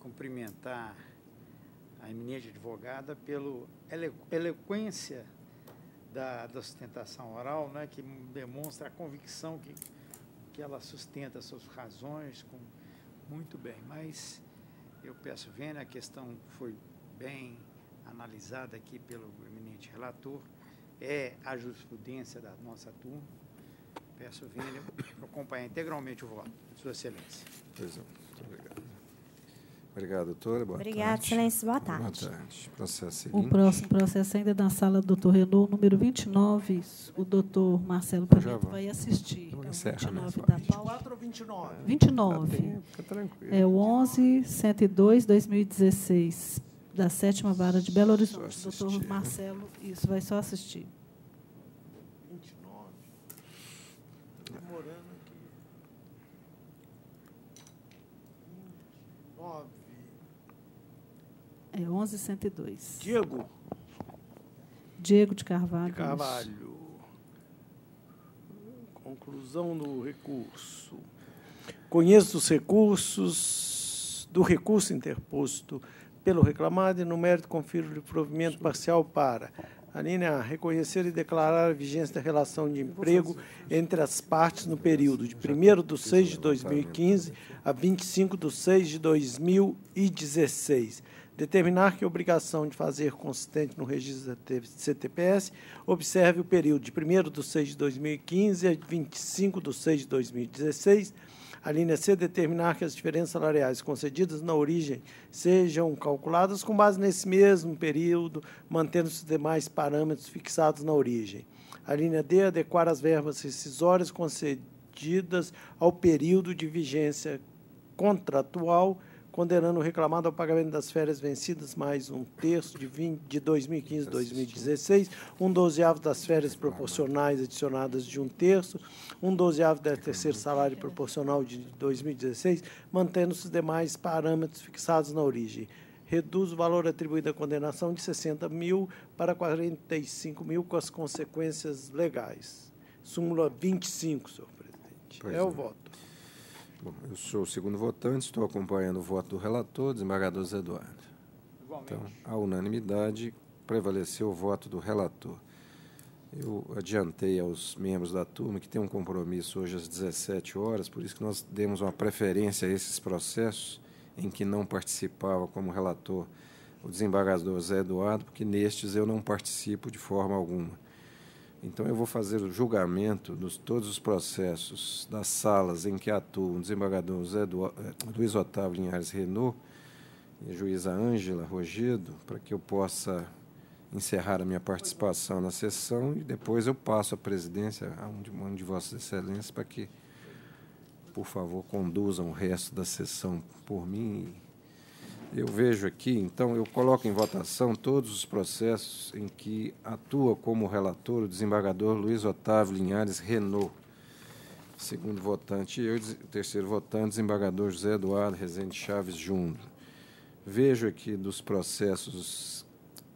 cumprimentar a eminente advogada pela eloquência da sustentação oral, né, que demonstra a convicção que ela sustenta suas razões muito bem. Mas eu peço vênia, a questão foi bem analisada aqui pelo eminente relator, é a jurisprudência da nossa turma. Peço vênia para acompanhar integralmente o voto, Sua Excelência. Pois é, muito obrigado. Obrigado, doutora. Boa Obrigada, tarde. Excelência. Boa tarde. Boa tarde. Processo seguinte. O próximo processo ainda na sala do doutor Renault, número 29. O doutor Marcelo Pimenta vai assistir. Vou encerrar 29 da da parte. pauta. 4 ou 29? 29. Fica tranquilo. É o 11.102/2016, da 7ª Vara de Belo Horizonte. Doutor Marcelo, isso, vai só assistir. 29. Demorando aqui. 29. É 11.102. Diego de Carvalho. Conclusão do recurso. Conheço os recursos do recurso interposto pelo reclamado e, no mérito, confiro-lhe provimento parcial para: a linha A, reconhecer e declarar a vigência da relação de emprego entre as partes no período de 1º/6/2015 a 25/6/2016. Determinar que a obrigação de fazer consistente no registro da CTPS observe o período de 1º/6/2015 a 25/6/2016. A linha C, determinar que as diferenças salariais concedidas na origem sejam calculadas com base nesse mesmo período, mantendo-se os demais parâmetros fixados na origem. A linha D, adequar as verbas rescisórias concedidas ao período de vigência contratual, condenando o reclamado ao pagamento das férias vencidas mais 1/3 de 2015 e 2016, 1/12 das férias proporcionais adicionadas de 1/3, 1/12 do terceiro salário proporcional de 2016, mantendo-se os demais parâmetros fixados na origem. Reduz o valor atribuído à condenação de 60 mil para 45 mil com as consequências legais. Súmula 25, senhor presidente. Pois o voto. Bom, eu sou o segundo votante, estou acompanhando o voto do relator, desembargador Zé Eduardo. Igualmente. Então, à unanimidade, prevaleceu o voto do relator. Eu adiantei aos membros da turma que tem um compromisso hoje às 17 horas, por isso que nós demos uma preferência a esses processos em que não participava como relator o desembargador Zé Eduardo, porque nestes eu não participo de forma alguma. Então, eu vou fazer o julgamento de todos os processos das salas em que atuam o desembargador Luiz Otávio Linhares Renault e a juíza Ângela Rogedo, para que eu possa encerrar a minha participação na sessão e depois eu passo a presidência a um de Vossas Excelências para que, por favor, conduzam o resto da sessão por mim. Eu vejo aqui, então, eu coloco em votação todos os processos em que atua como relator o desembargador Luiz Otávio Linhares Renault. Segundo votante, eu, terceiro votante, desembargador José Eduardo Rezende Chaves Júnior. Vejo aqui dos processos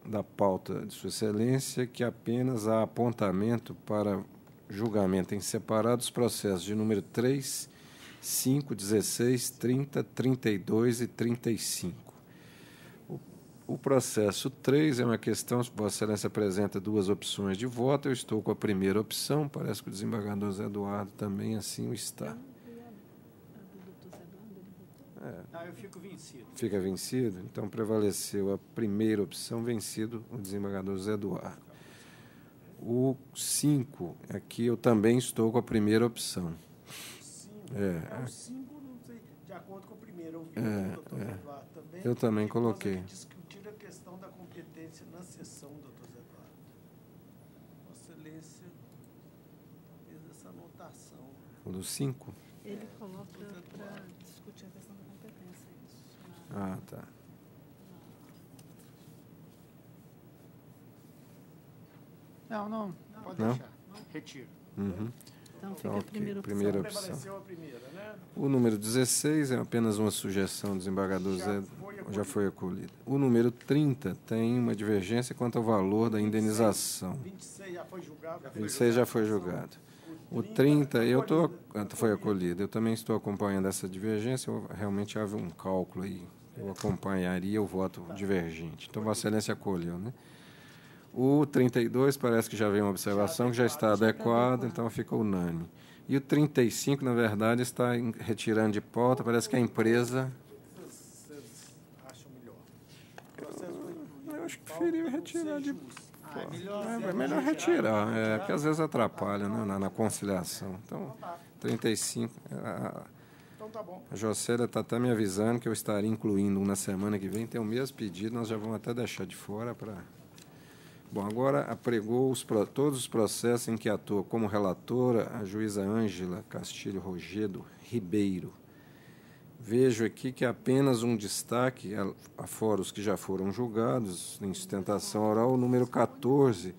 da pauta de Sua Excelência que apenas há apontamento para julgamento em separado os processos de número 3 5, 16, 30, 32 e 35. O processo 3 é uma questão, se Vossa Excelência apresenta duas opções de voto, eu estou com a primeira opção, parece que o desembargador Zé Eduardo também assim o está. Não, eu fico vencido. Fica vencido? Então prevaleceu a primeira opção, vencido o desembargador Zé Eduardo. O 5, aqui eu também estou com a primeira opção. O 5, não sei, de acordo com o primeiro. Eu vi o doutor Zé Eduardo também. Eu também coloquei. Discutir a questão da competência na sessão, doutor Zé Eduardo. Vossa Excelência fez essa anotação. O do 5? Ele coloca para discutir a questão da competência. Isso. Ah, tá. Não, pode Não? deixar. Retiro. Uhum. Então fica a primeira opção. Primeira opção. Prevaleceu a primeira, né? O número 16 é apenas uma sugestão do desembargador Zé, já foi acolhido. O número 30 tem uma divergência quanto ao valor da indenização. 26 já foi julgado. 26 já foi julgado. O 30 foi acolhido. Eu também estou acompanhando essa divergência. Realmente havia um cálculo aí. Eu acompanharia o voto divergente. Então, Vossa Excelência acolheu, né? O 32 parece que já veio uma observação que já está adequado, então fica unânime. E o 35, na verdade, está retirando de pauta, parece que a empresa... Vocês acham melhor? Eu acho que preferia retirar de... É melhor retirar, porque às vezes atrapalha, né, na conciliação. Então, 35... Então tá bom. A Jocélia está até me avisando que eu estaria incluindo um na semana que vem, tem o mesmo pedido, nós já vamos até deixar de fora para... Bom, agora apregou todos os processos em que atua como relatora a juíza Ângela Castilho Rogedo Ribeiro. Vejo aqui que apenas um destaque, afora os que já foram julgados em sustentação oral, o número 14,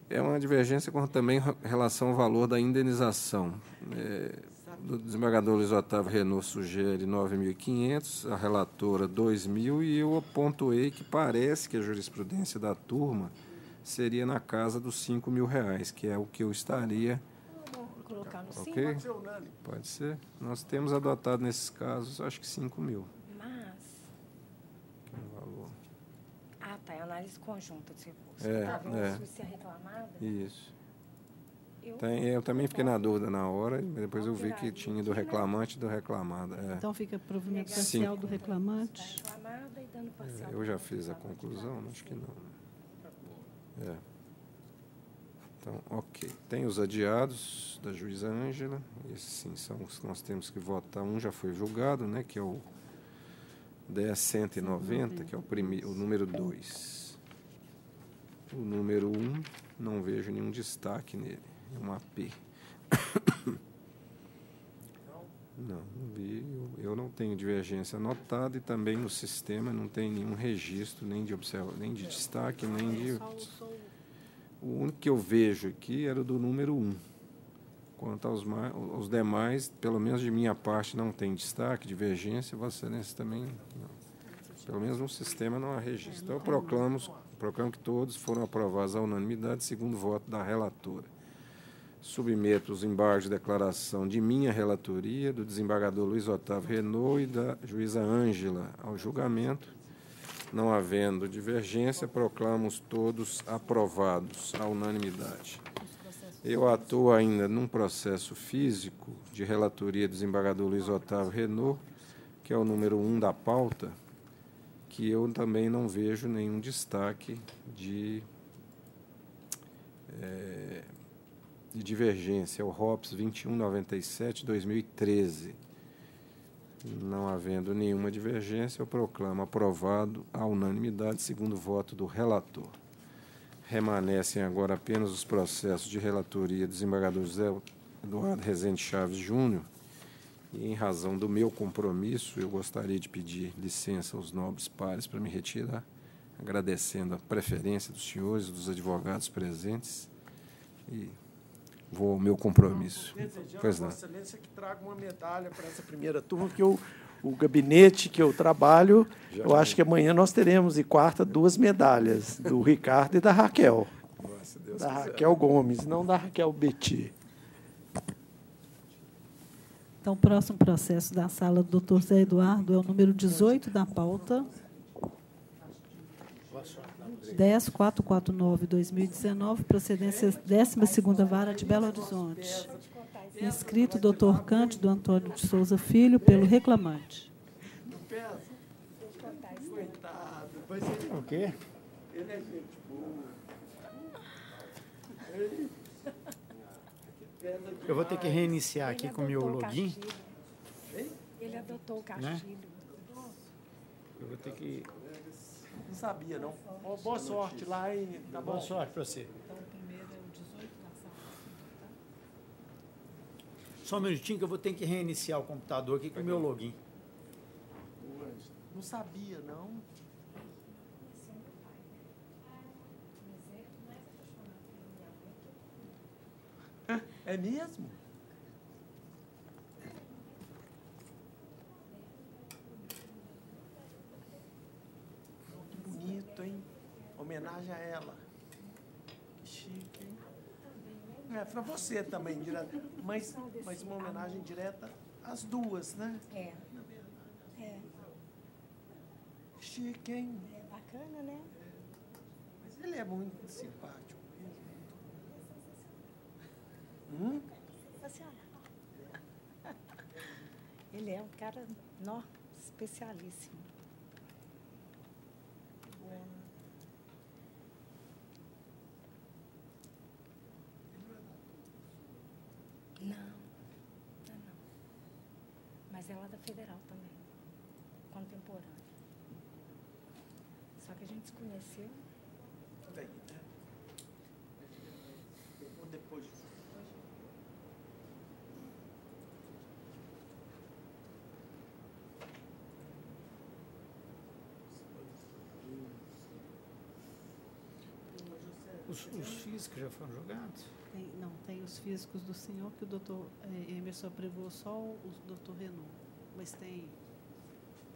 é uma divergência com também relação ao valor da indenização. Do desembargador Luiz Otávio Renault sugere 9.500, a relatora 2.000, e eu pontuei que parece que a jurisprudência da turma seria na casa dos R$5.000, que é o que eu estaria... Colocar no ok? Pode ser unânime. Pode ser. Nós temos adotado nesses casos, acho que 5.000. Mas... Que é o valor. Ah, tá. É análise conjunta dos recursos. É. Reclamada? Isso. Eu também fiquei na dúvida na hora, mas depois eu vi que tinha do reclamante e do reclamado. Então fica provimento parcial do reclamante. Eu já fiz a conclusão? Acho que não. Então, ok. Tem os adiados da juíza Ângela. Esses sim são os que nós temos que votar. Um já foi julgado, né, que é o 10.190, que é o número 2. O número 1, não vejo nenhum destaque nele. É um AP. Não vi. Eu não tenho divergência anotada e também no sistema não tem nenhum registro, nem de destaque, nem de... O único que eu vejo aqui era o do número 1. Quanto aos demais, pelo menos de minha parte, não tem destaque, divergência, Vossa Excelência também não. Pelo menos no sistema não há registro. Então, eu proclamo que todos foram aprovados à unanimidade, segundo o voto da relatora. Submeto os embargos de declaração de minha relatoria, do desembargador Luiz Otávio Renault e da juíza Ângela ao julgamento. Não havendo divergência, proclamo todos aprovados à unanimidade. Eu atuo ainda num processo físico de relatoria do desembargador Luiz Otávio Renault, que é o número 1 da pauta, que eu também não vejo nenhum destaque de divergência, é o ROPS 2197/2013. Não havendo nenhuma divergência, eu proclamo aprovado à unanimidade, segundo o voto do relator. Remanescem agora apenas os processos de relatoria do desembargador José Eduardo Rezende Chaves Júnior, e, em razão do meu compromisso, eu gostaria de pedir licença aos nobres pares para me retirar, agradecendo a preferência dos senhores e dos advogados presentes, e vou ao meu compromisso. Pois não. Vossa Excelência que traga uma medalha para essa primeira turma, porque o gabinete que eu trabalho, eu acho que amanhã nós teremos, e quarta, 2 medalhas, do Ricardo e da Raquel. Nossa, Deus da quiser. Raquel Gomes, não da Raquel Betty. Então, o próximo processo da sala do Dr. Zé Eduardo é o número 18 da pauta. 10.449/2019, procedência 12ª Vara de Belo Horizonte. Inscrito Dr. Cândido Antônio de Souza Filho, pelo reclamante. O quê? Ele é gente boa. Eu vou ter que reiniciar aqui com o meu login. Ele adotou o castigo. Né? Eu vou ter que... Não sabia, não. Boa sorte lá e tá bom. Boa sorte para você. Então, o primeiro é o 18 da sala. Só um minutinho que eu vou ter que reiniciar o computador aqui com o meu login. Não sabia, não. É mesmo? Que bonito, hein? Homenagem a ela. Que chique, hein? É, para você também, direto. Mas uma homenagem direta às duas, né? É. É. Chique, hein? É bacana, né? Mas ele é muito simpático. Ele é um cara, especialíssimo. Não. Mas ela é da Federal também, contemporânea. Só que a gente se conheceu. Bem, né? Depois. Os físicos já foram jogados? Tem os físicos do senhor, que o doutor Emerson aprovou só o doutor Renault. Mas tem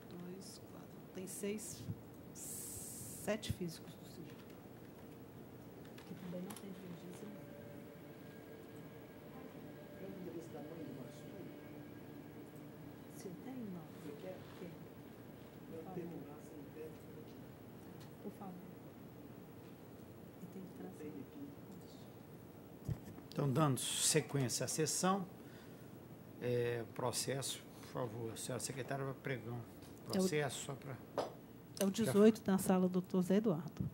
2, 4, tem 7 físicos do senhor. Que também não tem divergência. Tem o endereço da mãe do Marçom? Se tem, não. Você quer? Quer. Eu terminar sem pé. Por favor. Então, dando sequência à sessão, processo, por favor, senhora secretária, vai pregão. Processo, só para... É o 18 na sala do Dr. Zé Eduardo.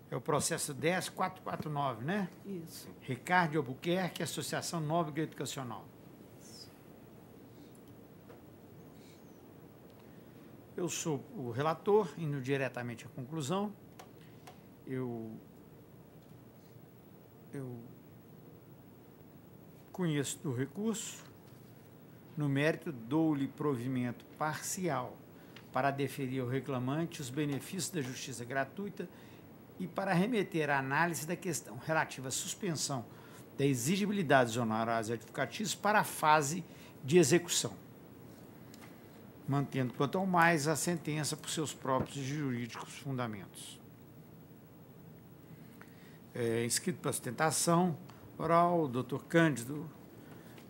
É o processo 10.449, né? Isso. Ricardo Albuquerque, Associação Nóbrega Educacional. Eu sou o relator, indo diretamente à conclusão. Eu conheço do recurso, no mérito dou-lhe provimento parcial para deferir ao reclamante os benefícios da justiça gratuita e para remeter à análise da questão relativa à suspensão da exigibilidade dos honorários advocatícios para a fase de execução, mantendo quanto ao mais a sentença por seus próprios e jurídicos fundamentos. Inscrito para sustentação oral, Dr. Cândido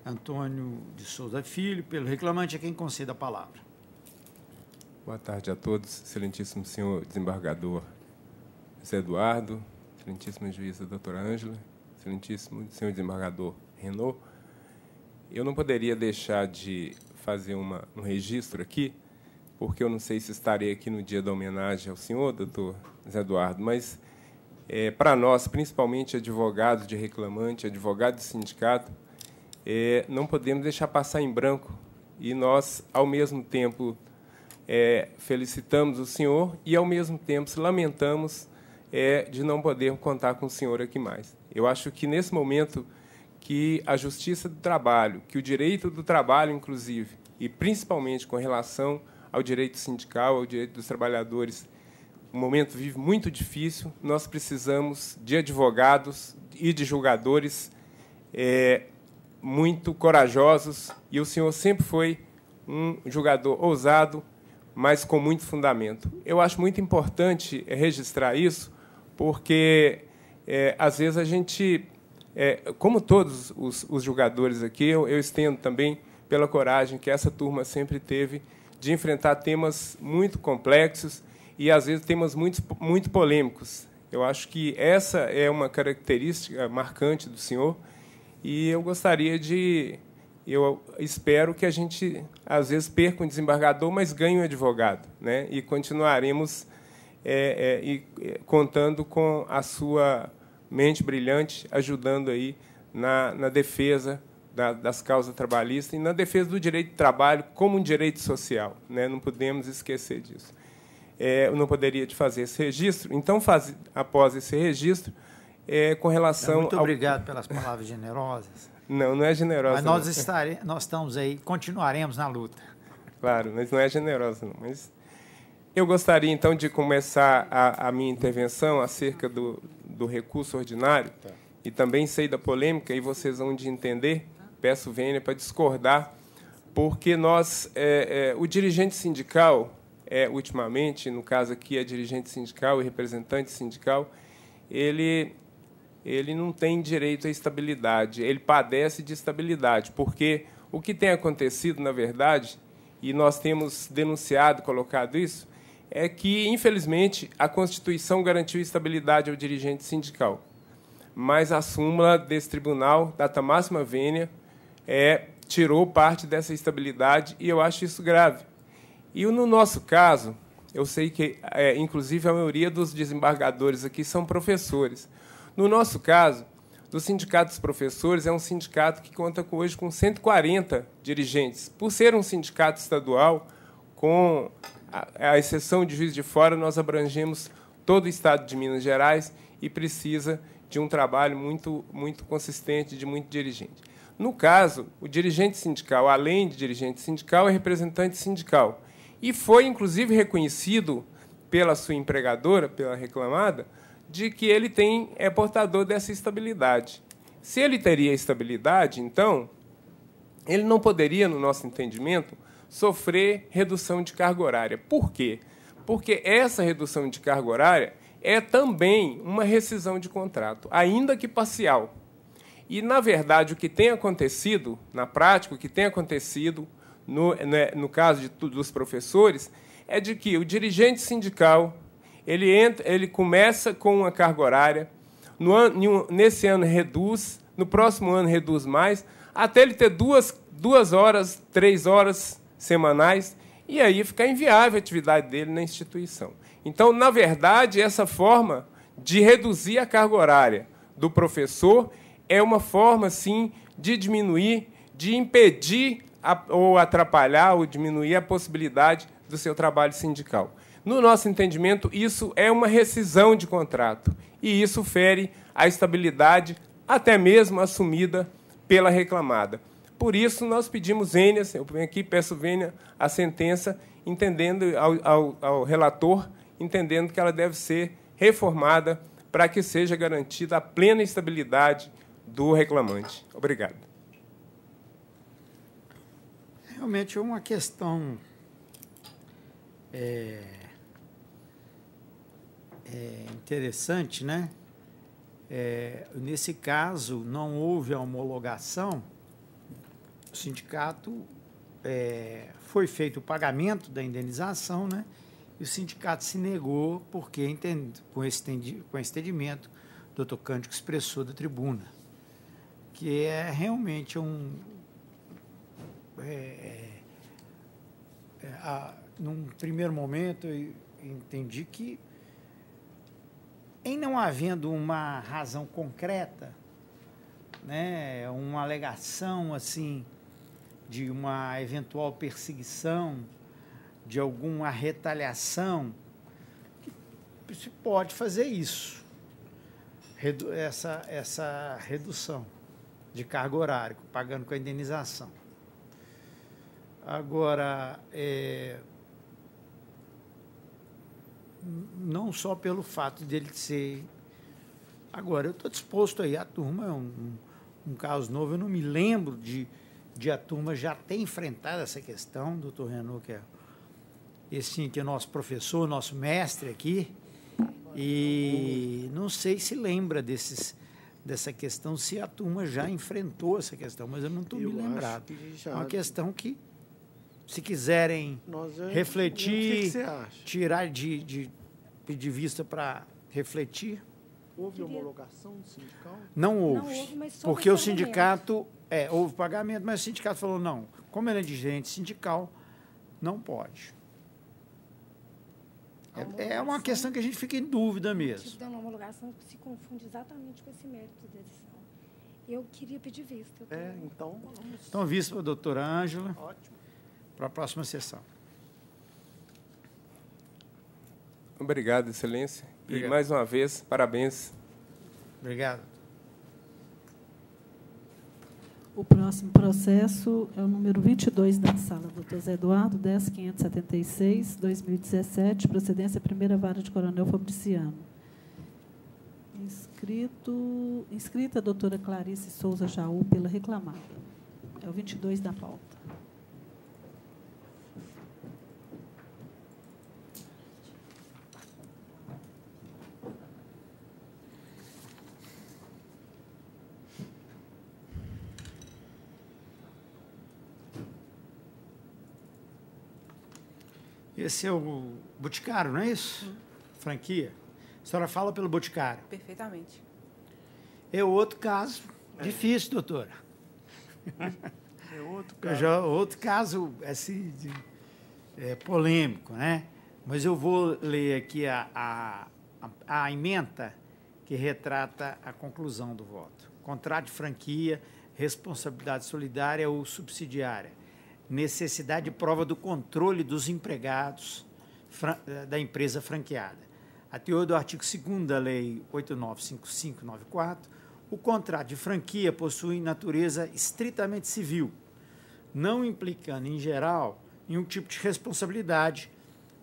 Antônio de Souza Filho, pelo reclamante, a quem conceda a palavra. Boa tarde a todos, excelentíssimo senhor desembargador Zé Eduardo, excelentíssima juíza doutora Ângela, excelentíssimo senhor desembargador Renault. Eu não poderia deixar de fazer um registro aqui, porque eu não sei se estarei aqui no dia da homenagem ao senhor, doutor Zé Eduardo, mas para nós, principalmente advogados de reclamante, advogados de sindicato, não podemos deixar passar em branco. E nós, ao mesmo tempo, felicitamos o senhor e, ao mesmo tempo, lamentamos de não poder contar com o senhor aqui mais. Eu acho que, nesse momento, que a justiça do trabalho, que o direito do trabalho, inclusive, e principalmente com relação ao direito sindical, ao direito dos trabalhadores, um momento vive muito difícil, nós precisamos de advogados e de julgadores muito corajosos, e o senhor sempre foi um julgador ousado, mas com muito fundamento. Eu acho muito importante registrar isso, porque, às vezes, a gente, como todos os julgadores aqui, eu estendo também pela coragem que essa turma sempre teve de enfrentar temas muito complexos e, às vezes, temas muito polêmicos. Eu acho que essa é uma característica marcante do senhor e eu gostaria de... Eu espero que a gente, às vezes, perca um desembargador, mas ganhe um advogado, né? E continuaremos contando com a sua mente brilhante, ajudando aí na defesa das causas trabalhistas e na defesa do direito de trabalho como um direito social, né? Não podemos esquecer disso. Eu não poderia te fazer esse registro. Então, após esse registro, com relação... Muito obrigado pelas palavras generosas. Não é generosa. Mas nós estamos aí, continuaremos na luta. Claro, mas não é generosa, não. Mas eu gostaria, então, de começar a minha intervenção acerca do recurso ordinário, e também sei da polêmica, e vocês vão de entender, peço vênia para discordar, porque o dirigente sindical, ultimamente, no caso aqui é dirigente sindical e representante sindical, ele não tem direito à estabilidade, ele padece de estabilidade, porque o que tem acontecido, na verdade, e nós temos denunciado, colocado isso, é que, infelizmente, a Constituição garantiu estabilidade ao dirigente sindical, mas a súmula desse tribunal, data máxima vênia, tirou parte dessa estabilidade, e eu acho isso grave. E, no nosso caso, eu sei que, inclusive, a maioria dos desembargadores aqui são professores. No nosso caso, do Sindicato dos Professores, é um sindicato que conta hoje com 140 dirigentes. Por ser um sindicato estadual, com a exceção de Juiz de Fora, nós abrangemos todo o estado de Minas Gerais e precisa de um trabalho muito consistente, de muito dirigente. No caso, o dirigente sindical, além de dirigente sindical, é representante sindical. E foi, inclusive, reconhecido pela sua empregadora, pela reclamada, de que ele é portador dessa estabilidade. Se ele teria estabilidade, então, ele não poderia, no nosso entendimento, sofrer redução de carga horária. Por quê? Porque essa redução de carga horária é também uma rescisão de contrato, ainda que parcial. E, na verdade, o que tem acontecido, na prática, o que tem acontecido, no caso dos professores, é de que o dirigente sindical ele começa com uma carga horária, nesse ano reduz, no próximo ano reduz mais, até ele ter 2 horas, 3 horas semanais, e aí fica inviável a atividade dele na instituição. Então, na verdade, essa forma de reduzir a carga horária do professor é uma forma, sim, de diminuir, de impedir ou atrapalhar ou diminuir a possibilidade do seu trabalho sindical. No nosso entendimento, isso é uma rescisão de contrato, e isso fere a estabilidade, até mesmo assumida pela reclamada. Por isso, nós pedimos vênia, eu venho aqui, peço vênia à sentença, entendendo ao relator, entendendo que ela deve ser reformada para que seja garantida a plena estabilidade do reclamante. Obrigado. Realmente é uma questão interessante, né? Nesse caso, não houve a homologação, o sindicato foi feito o pagamento da indenização, né? E o sindicato se negou porque, com esse entendimento, o doutor Cândido expressou da tribuna, que é realmente num primeiro momento, eu entendi que, em não havendo uma razão concreta, né, uma alegação assim de uma eventual perseguição, de alguma retaliação, que se pode fazer isso, essa redução de carga horária, pagando com a indenização. Agora, não só pelo fato dele ser... Agora, eu estou disposto aí, a turma é um caso novo, eu não me lembro de a turma já ter enfrentado essa questão, doutor Renaud, que é nosso professor, nosso mestre aqui, e não sei se lembra dessa questão, se a turma já enfrentou essa questão, mas eu não estou me lembrado. É uma questão que, se quiserem refletir, tirar de vista para refletir. Houve homologação do sindical? Não houve, porque o sindicato... houve pagamento, mas o sindicato falou, não, como ele é dirigente sindical, não pode. É uma questão que a gente fica em dúvida mesmo. O tipo de homologação se confunde exatamente com esse mérito da decisão. Eu queria pedir vista. Então, vista para a doutora Ângela. Ótimo. Para a próxima sessão. Obrigado, Excelência. Obrigado. E, mais uma vez, parabéns. Obrigado. O próximo processo é o número 22 da sala, doutor Zé Eduardo, 10.576, 2017, procedência primeira vara de Coronel Fabriciano. Inscrita a doutora Clarice Souza Jaú pela reclamada. É o 22 da pauta. Esse é o Boticário, não é isso? Franquia. A senhora fala pelo Boticário. Perfeitamente. É outro caso difícil, doutora. É outro caso assim, polêmico, né? Mas eu vou ler aqui a ementa que retrata a conclusão do voto. Contrato de franquia, responsabilidade solidária ou subsidiária. Necessidade de prova do controle dos empregados da empresa franqueada. A teor do artigo 2º da Lei 895594, o contrato de franquia possui natureza estritamente civil, não implicando, em geral, em um tipo de responsabilidade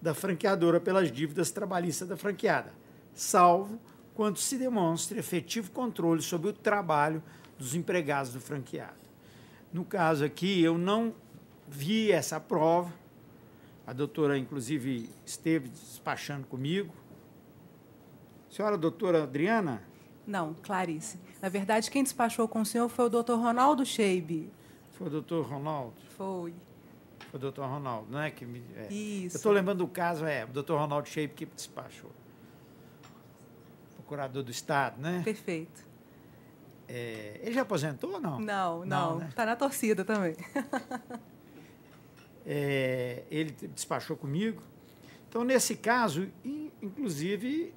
da franqueadora pelas dívidas trabalhistas da franqueada, salvo quando se demonstre efetivo controle sobre o trabalho dos empregados do franqueado. No caso aqui, eu não vi essa prova, a doutora, inclusive, esteve despachando comigo. Senhora doutora Adriana? Não, Clarice. Na verdade, quem despachou com o senhor foi o doutor Ronaldo Scheibe. Foi o doutor Ronaldo? Foi. Foi o doutor Ronaldo, não é? Isso. Eu estou lembrando do caso, o doutor Ronaldo Scheibe que despachou. Procurador do Estado, né? Perfeito. Ele já aposentou ou não? Não. Está na torcida também. Ele despachou comigo. Então, nesse caso, inclusive,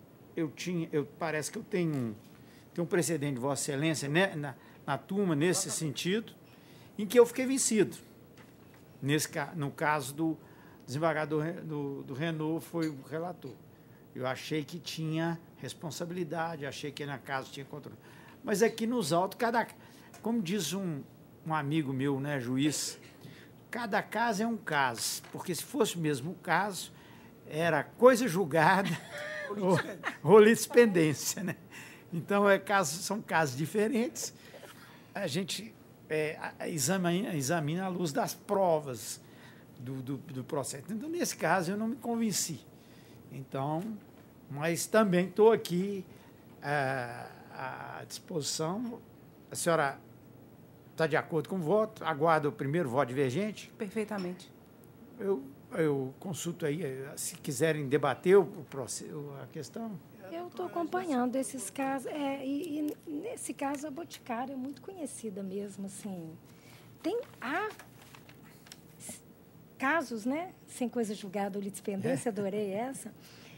parece que eu tenho um precedente de Vossa Excelência, né, na turma, nesse sentido, em que eu fiquei vencido. No caso do desembargador do Renault, foi o relator. Eu achei que tinha responsabilidade, achei que na casa tinha controle. Mas aqui nos autos, como diz um amigo meu, né, juiz, cada caso é um caso, porque se fosse o mesmo caso, era coisa julgada ou litispendência, né? Então, são casos diferentes. A gente examina à luz das provas do processo. Então, nesse caso, eu não me convenci. Então, mas também estou aqui à disposição. A senhora está de acordo com o voto? Aguarda o primeiro voto divergente? Perfeitamente. Eu consulto aí, se quiserem debater a questão. Eu estou acompanhando esses casos, e nesse caso a Boticário é muito conhecida mesmo, assim. Há casos, né, sem coisa julgada ou litispendência, adorei essa,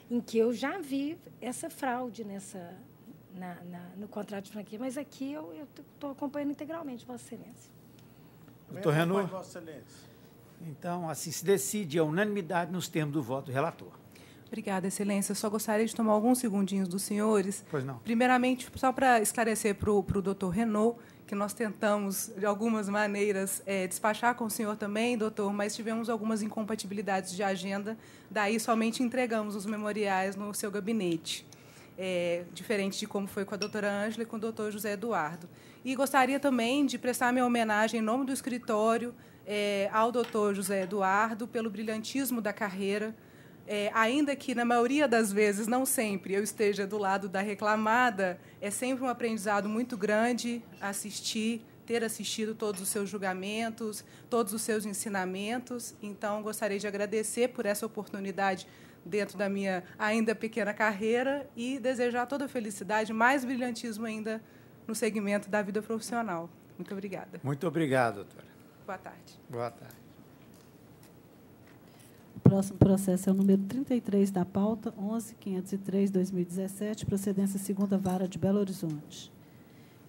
em que eu já vi essa fraude no contrato de franquia, mas aqui eu estou acompanhando integralmente, Vossa Excelência. Doutor Renault? Vossa Excelência. Então, assim, se decide a unanimidade nos termos do voto do relator. Obrigada, Excelência. Eu só gostaria de tomar alguns segundinhos dos senhores. Pois não. Primeiramente, só para esclarecer para o doutor Renault, que nós tentamos, de algumas maneiras, despachar com o senhor também, doutor, mas tivemos algumas incompatibilidades de agenda, daí somente entregamos os memoriais no seu gabinete, diferente de como foi com a doutora Ângela e com o doutor José Eduardo. E gostaria também de prestar minha homenagem em nome do escritório ao doutor José Eduardo pelo brilhantismo da carreira, ainda que, na maioria das vezes, não sempre, eu esteja do lado da reclamada, é sempre um aprendizado muito grande ter assistido todos os seus julgamentos, todos os seus ensinamentos. Então, gostaria de agradecer por essa oportunidade dentro da minha ainda pequena carreira e desejar toda a felicidade, mais brilhantismo ainda no segmento da vida profissional. Muito obrigada. Muito obrigado, doutora. Boa tarde. Boa tarde. O próximo processo é o número 33 da pauta, 11.503/2017, procedência 2ª Vara de Belo Horizonte.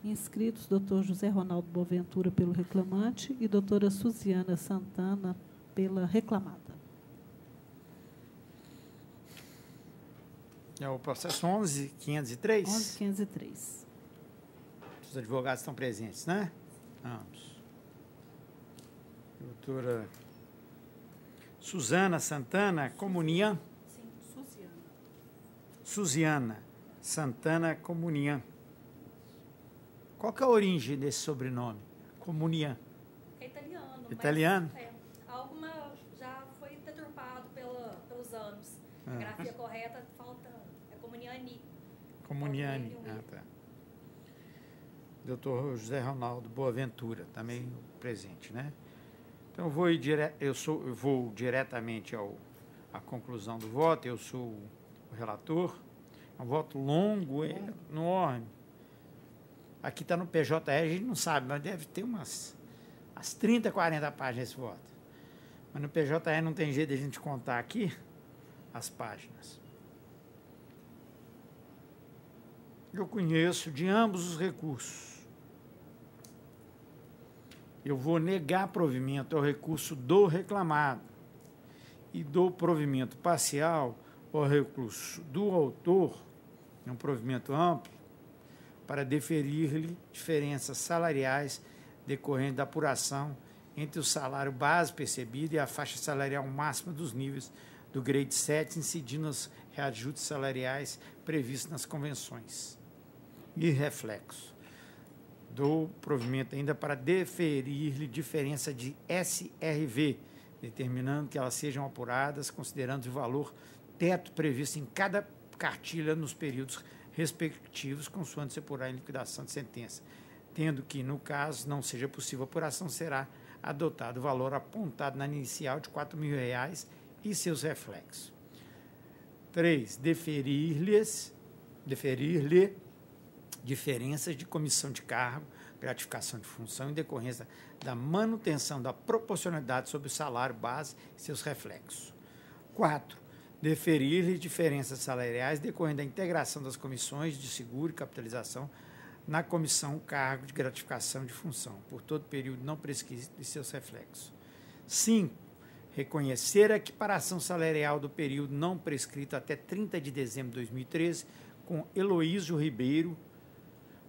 Inscritos, doutor José Ronaldo Boaventura, pelo reclamante, e doutora Suziana Santana, pela reclamada. É o processo 11.503? 11.503. Os advogados estão presentes, né? Ambos. Doutora Suzana Santana Comunian. Sim, Suziana. Suziana Santana Comunian. Qual que é a origem desse sobrenome? Comunian. É italiano. Italiano? Mas, alguma já foi deturpado pelos anos. A grafia correta falta. É Comuniani. Comuniani. Ah, tá. Doutor José Ronaldo Boaventura, também presente, né? Então, eu vou diretamente à conclusão do voto. Eu sou o relator. É um voto longo, enorme. Aqui está no PJE, a gente não sabe, mas deve ter umas 30, 40 páginas esse voto. Mas no PJE não tem jeito de a gente contar aqui as páginas. Eu conheço de ambos os recursos. Eu vou negar provimento ao recurso do reclamado e dou provimento parcial ao recurso do autor, é um provimento amplo, para deferir-lhe diferenças salariais decorrentes da apuração entre o salário base percebido e a faixa salarial máxima dos níveis do grade 7, incidindo os reajustes salariais previstos nas convenções. E reflexo. Dou provimento ainda para deferir-lhe diferença de SRV, determinando que elas sejam apuradas considerando o valor teto previsto em cada cartilha nos períodos respectivos, consoante se apurar em liquidação de sentença. Tendo que, no caso, não seja possível apuração, será adotado o valor apontado na inicial de R$ 4.000 e seus reflexos. 3. Deferir-lhe diferenças de comissão de cargo, gratificação de função em decorrência da manutenção da proporcionalidade sobre o salário base e seus reflexos. 4. Deferir-lhe diferenças salariais decorrendo da integração das comissões de seguro e capitalização na comissão cargo de gratificação de função, por todo período não prescrito e seus reflexos. 5. Reconhecer a equiparação salarial do período não prescrito até 30 de dezembro de 2013 com Heloísio Ribeiro,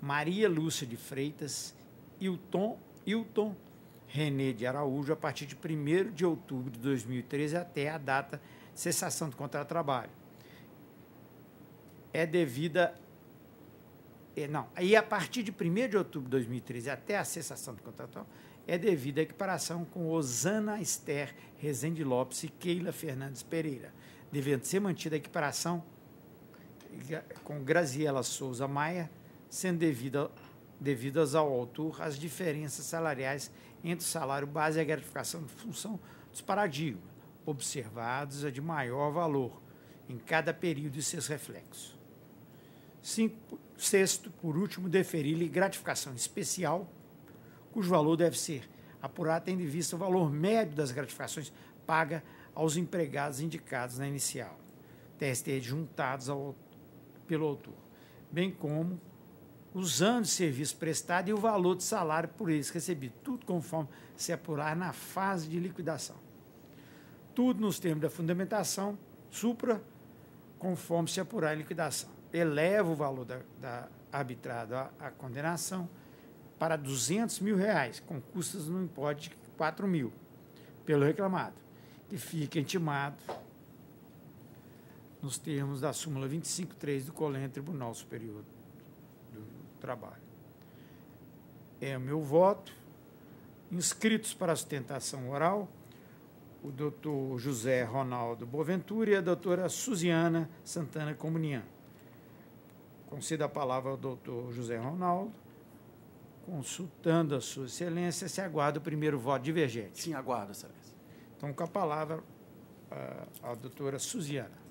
Maria Lúcia de Freitas, Hilton René de Araújo, a partir de 1º de outubro de 2013 até a data de cessação do contrato de trabalho. E a partir de 1º de outubro de 2013 até a cessação do contrato é devida a equiparação com Osana Esther Rezende Lopes e Keila Fernandes Pereira, devendo ser mantida a equiparação com Graziela Souza Maia, sendo devidas ao autor as diferenças salariais entre o salário base e a gratificação de função dos paradigmas, observados a de maior valor em cada período e seus reflexos. 6º, por último, deferir-lhe gratificação especial, cujo valor deve ser apurado tendo em vista o valor médio das gratificações pagas aos empregados indicados na inicial, TST juntados pelo autor, bem como os anos de serviço prestado e o valor de salário por eles recebido, tudo conforme se apurar na fase de liquidação. Tudo nos termos da fundamentação, supra, conforme se apurar em liquidação. Eleva o valor da arbitrado à condenação para R$ 200.000, com custas no importe de R$ 4.000, pelo reclamado, que fica intimado nos termos da súmula 25.3 do Colégio Tribunal Superior do Trabalho. É o meu voto. Inscritos para a sustentação oral, o doutor José Ronaldo Boaventura e a doutora Suziana Santana Comunian. Concedo a palavra ao doutor José Ronaldo. Consultando a sua excelência, se aguarda o primeiro voto divergente. Sim, aguardo, excelência. Então, com a palavra, a doutora Suziana.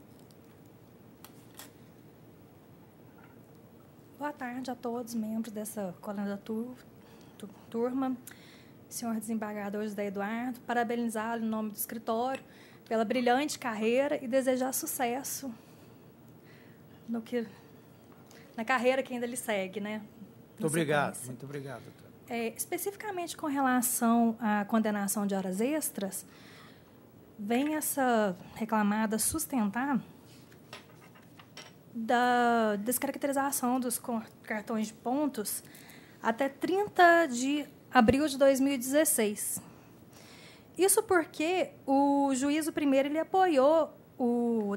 Boa tarde a todos, membros dessa coordenadora turma. Senhor desembargador José Eduardo, parabenizá-lo em nome do escritório pela brilhante carreira e desejar sucesso na carreira que ainda lhe segue, né? Muito obrigado, muito obrigado, doutor. Especificamente com relação à condenação de horas extras, vem essa reclamada sustentar da descaracterização dos cartões de pontos até 30 de abril de 2016. Isso porque o juízo primeiro ele apoiou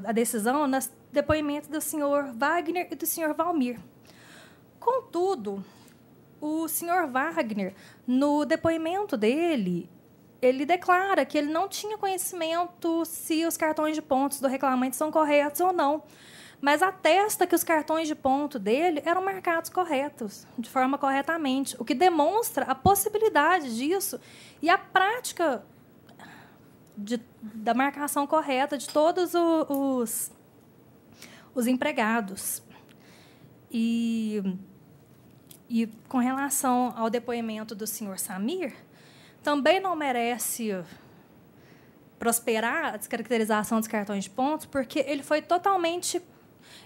a decisão nos depoimentos do senhor Wagner e do senhor Valmir. Contudo, o senhor Wagner, no depoimento dele, ele declara que ele não tinha conhecimento se os cartões de pontos do reclamante são corretos ou não, mas atesta que os cartões de ponto dele eram marcados corretos, de forma corretamente, o que demonstra a possibilidade disso e a prática da marcação correta de todos os empregados. E com relação ao depoimento do senhor Samir, também não merece prosperar a descaracterização dos cartões de pontos, porque ele foi totalmente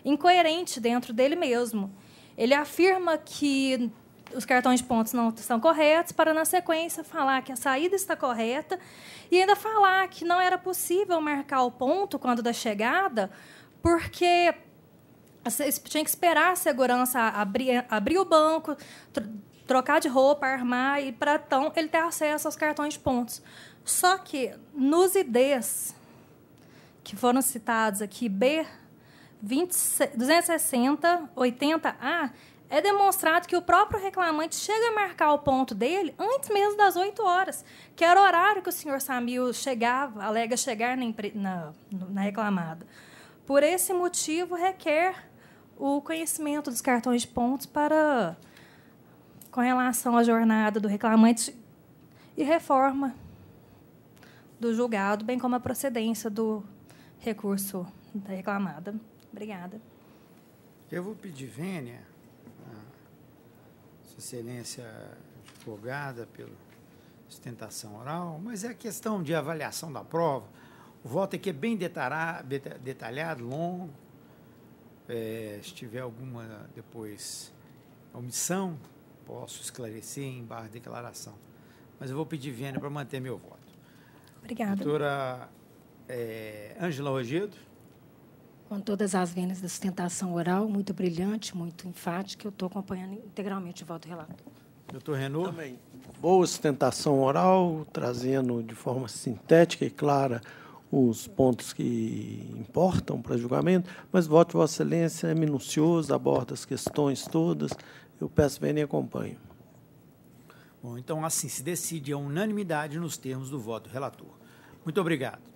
incoerente dentro dele mesmo. Ele afirma que os cartões de pontos não estão corretos, para, na sequência, falar que a saída está correta e ainda falar que não era possível marcar o ponto quando da chegada, porque tinha que esperar a segurança abrir o banco, trocar de roupa, armar, e para então ele ter acesso aos cartões de pontos. Só que nos IDs que foram citados aqui, B 260, 80A, é demonstrado que o próprio reclamante chega a marcar o ponto dele antes mesmo das 8 horas, que era o horário que o senhor Samil alega chegar na reclamada. Por esse motivo, requer o conhecimento dos cartões de pontos com relação à jornada do reclamante e reforma do julgado, bem como a procedência do recurso da reclamada. Obrigada. Eu vou pedir vênia, Sua Excelência advogada pela sustentação oral, mas é a questão de avaliação da prova. O voto aqui é bem detalhado, longo. Se tiver alguma, depois, omissão, posso esclarecer em barra de declaração. Mas eu vou pedir vênia para manter meu voto. Obrigada. Doutora Ângela Rogedo. Com todas as vênias da sustentação oral, muito brilhante, muito enfática, eu estou acompanhando integralmente o voto do relator. Doutor Renaud. Também. Boa sustentação oral, trazendo de forma sintética e clara os pontos que importam para julgamento, mas o voto de Vossa Excelência é minucioso, aborda as questões todas. Eu peço vênia e acompanho. Bom, então, assim se decide a unanimidade nos termos do voto do relator. Muito obrigado.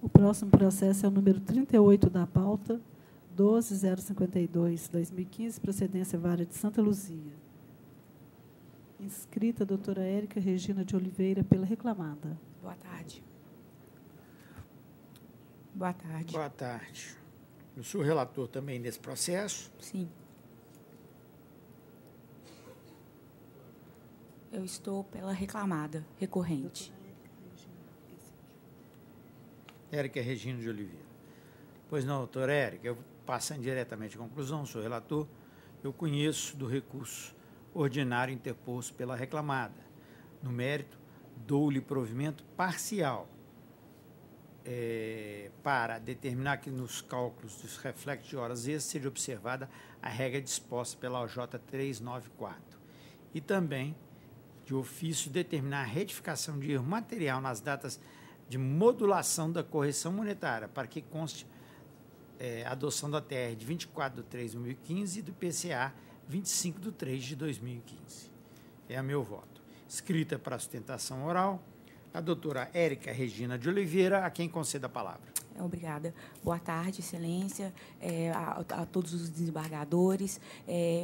O próximo processo é o número 38 da pauta, 12.052/2015, procedência Vara de Santa Luzia. Inscrita a doutora Érica Regina de Oliveira, pela reclamada. Boa tarde. Boa tarde. Boa tarde. Eu sou relator também desse processo. Sim. Eu estou pela reclamada, recorrente. Érica Regina de Oliveira. Pois não, doutora Érica, eu passando diretamente à conclusão, sou relator, eu conheço do recurso ordinário interposto pela reclamada. No mérito, dou-lhe provimento parcial para determinar que nos cálculos dos reflexos de horas extras seja observada a regra disposta pela OJ 394. E também, de ofício, determinar a retificação de erro material nas datas de modulação da correção monetária, para que conste a adoção da TR de 24/3/2015 e do PCA 25/3/2015. É a meu voto. Escrita para sustentação oral, a doutora Érica Regina de Oliveira, a quem conceda a palavra. Obrigada. Boa tarde, Excelência, a todos os desembargadores.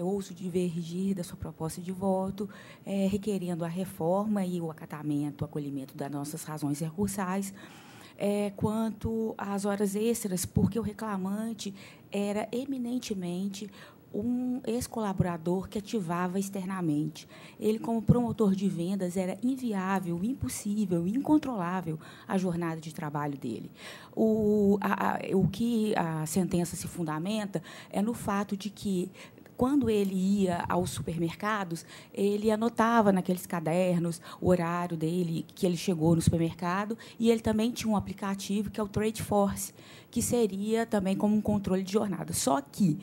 Ouço divergir da sua proposta de voto, requerendo a reforma e o acatamento, o acolhimento das nossas razões recursais. Quanto às horas extras, porque o reclamante era eminentemente um ex-colaborador que ativava externamente. Ele, como promotor de vendas, era inviável, impossível, incontrolável a jornada de trabalho dele. O que a sentença se fundamenta é no fato de que, quando ele ia aos supermercados, ele anotava naqueles cadernos o horário dele, que ele chegou no supermercado, e ele também tinha um aplicativo, que é o Trade Force, que seria também como um controle de jornada. Só que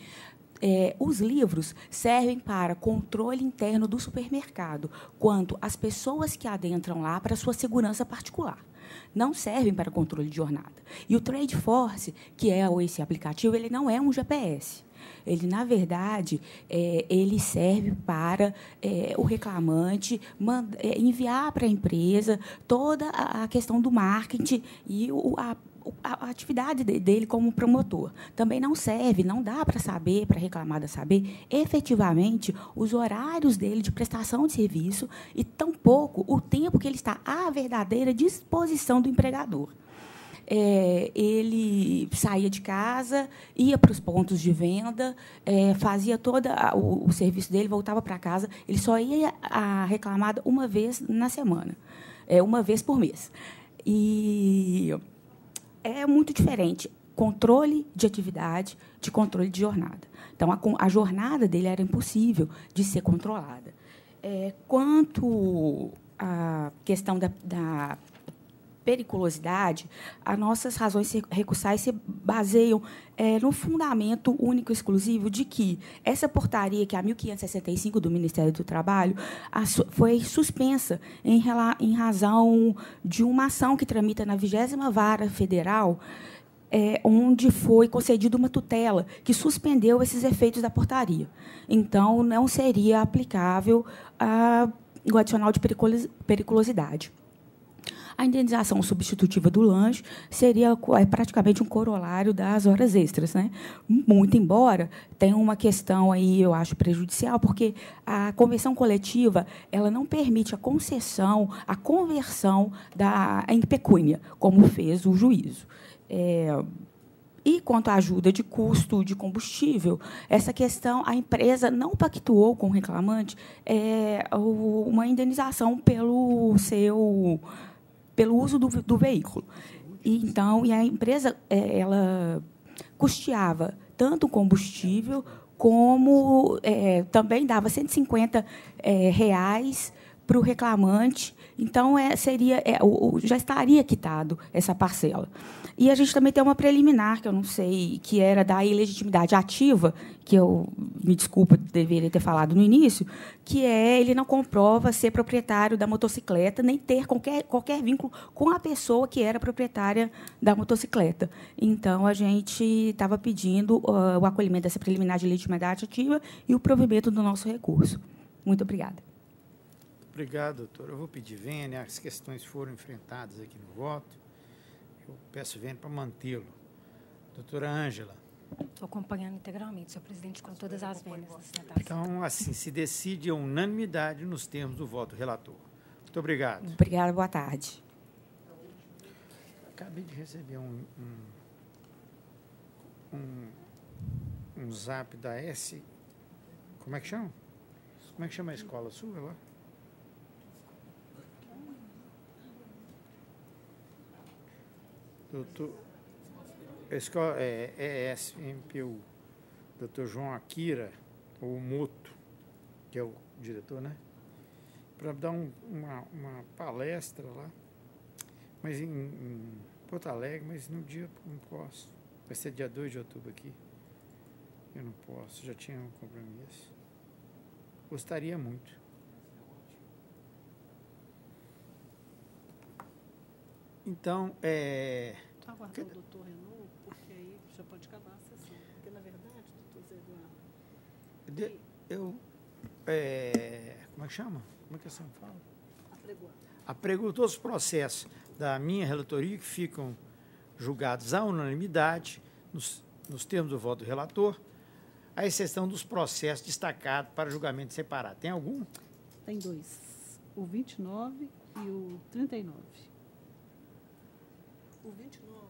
os livros servem para controle interno do supermercado, quanto as pessoas que adentram lá para sua segurança particular. Não servem para controle de jornada. E o Trade Force, que é esse aplicativo, ele não é um GPS. Ele, na verdade, ele serve para o reclamante enviar para a empresa toda a questão do marketing e a atividade dele como promotor. Também não serve, não dá para saber, para a reclamada saber, efetivamente, os horários dele de prestação de serviço e, tampouco, o tempo que ele está à verdadeira disposição do empregador. Ele saía de casa, ia para os pontos de venda, fazia todo o serviço dele, voltava para casa. Ele só ia à reclamada uma vez na semana, uma vez por mês. E é muito diferente controle de atividade de controle de jornada. Então, a jornada dele era impossível de ser controlada. Quanto à questão da periculosidade, as nossas razões recursais se baseiam no fundamento único e exclusivo de que essa portaria, que é a 1565 do Ministério do Trabalho, foi suspensa em razão de uma ação que tramita na 20ª Vara Federal, onde foi concedida uma tutela que suspendeu esses efeitos da portaria. Então, não seria aplicável o adicional de periculosidade. A indenização substitutiva do lanche seria praticamente um corolário das horas extras, né? Muito embora tenha uma questão aí, eu acho, prejudicial, porque a convenção coletiva ela não permite a concessão, a conversão em pecúnia, como fez o juízo. E quanto à ajuda de custo de combustível, essa questão, a empresa não pactuou com o reclamante uma indenização pelo uso do veículo. Então, a empresa ela custeava tanto o combustível como também dava R$ 150 para o reclamante. Então, já estaria quitado essa parcela. E a gente também tem uma preliminar, que eu não sei, que era da ilegitimidade ativa, que eu, me desculpa, deveria ter falado no início, que ele não comprova ser proprietário da motocicleta, nem ter qualquer vínculo com a pessoa que era proprietária da motocicleta. Então, a gente estava pedindo o acolhimento dessa preliminar de ilegitimidade ativa e o provimento do nosso recurso. Muito obrigada. Obrigado, doutor. Eu vou pedir vênia, as questões foram enfrentadas aqui no voto. Eu peço vênia para mantê-lo. Doutora Ângela. Estou acompanhando integralmente, senhor presidente, com todas as vênias. Então, assim, se decide a unanimidade nos termos do voto do relator. Muito obrigado. Obrigada, boa tarde. Acabei de receber um zap da S. Como é que chama? Como é que chama a escola sua lá? Doutor, a escola é ESMPU, doutor João Akira, ou Moto, que é o diretor, né? Para dar uma palestra lá, mas em Porto Alegre, mas no dia não posso. Vai ser dia 2 de outubro aqui. Eu não posso, já tinha um compromisso. Gostaria muito. Então, Estou aguardando o doutor Renaud, porque aí já pode acabar a sessão. Porque, na verdade, doutor Zé Eduardo... como é que chama? Como é que a senhora fala? Apregoado. Aprego todos os processos da minha relatoria que ficam julgados à unanimidade, nos termos do voto do relator, à exceção dos processos destacados para julgamento separado. Tem algum? Tem dois. O 29 e o 39. O 29.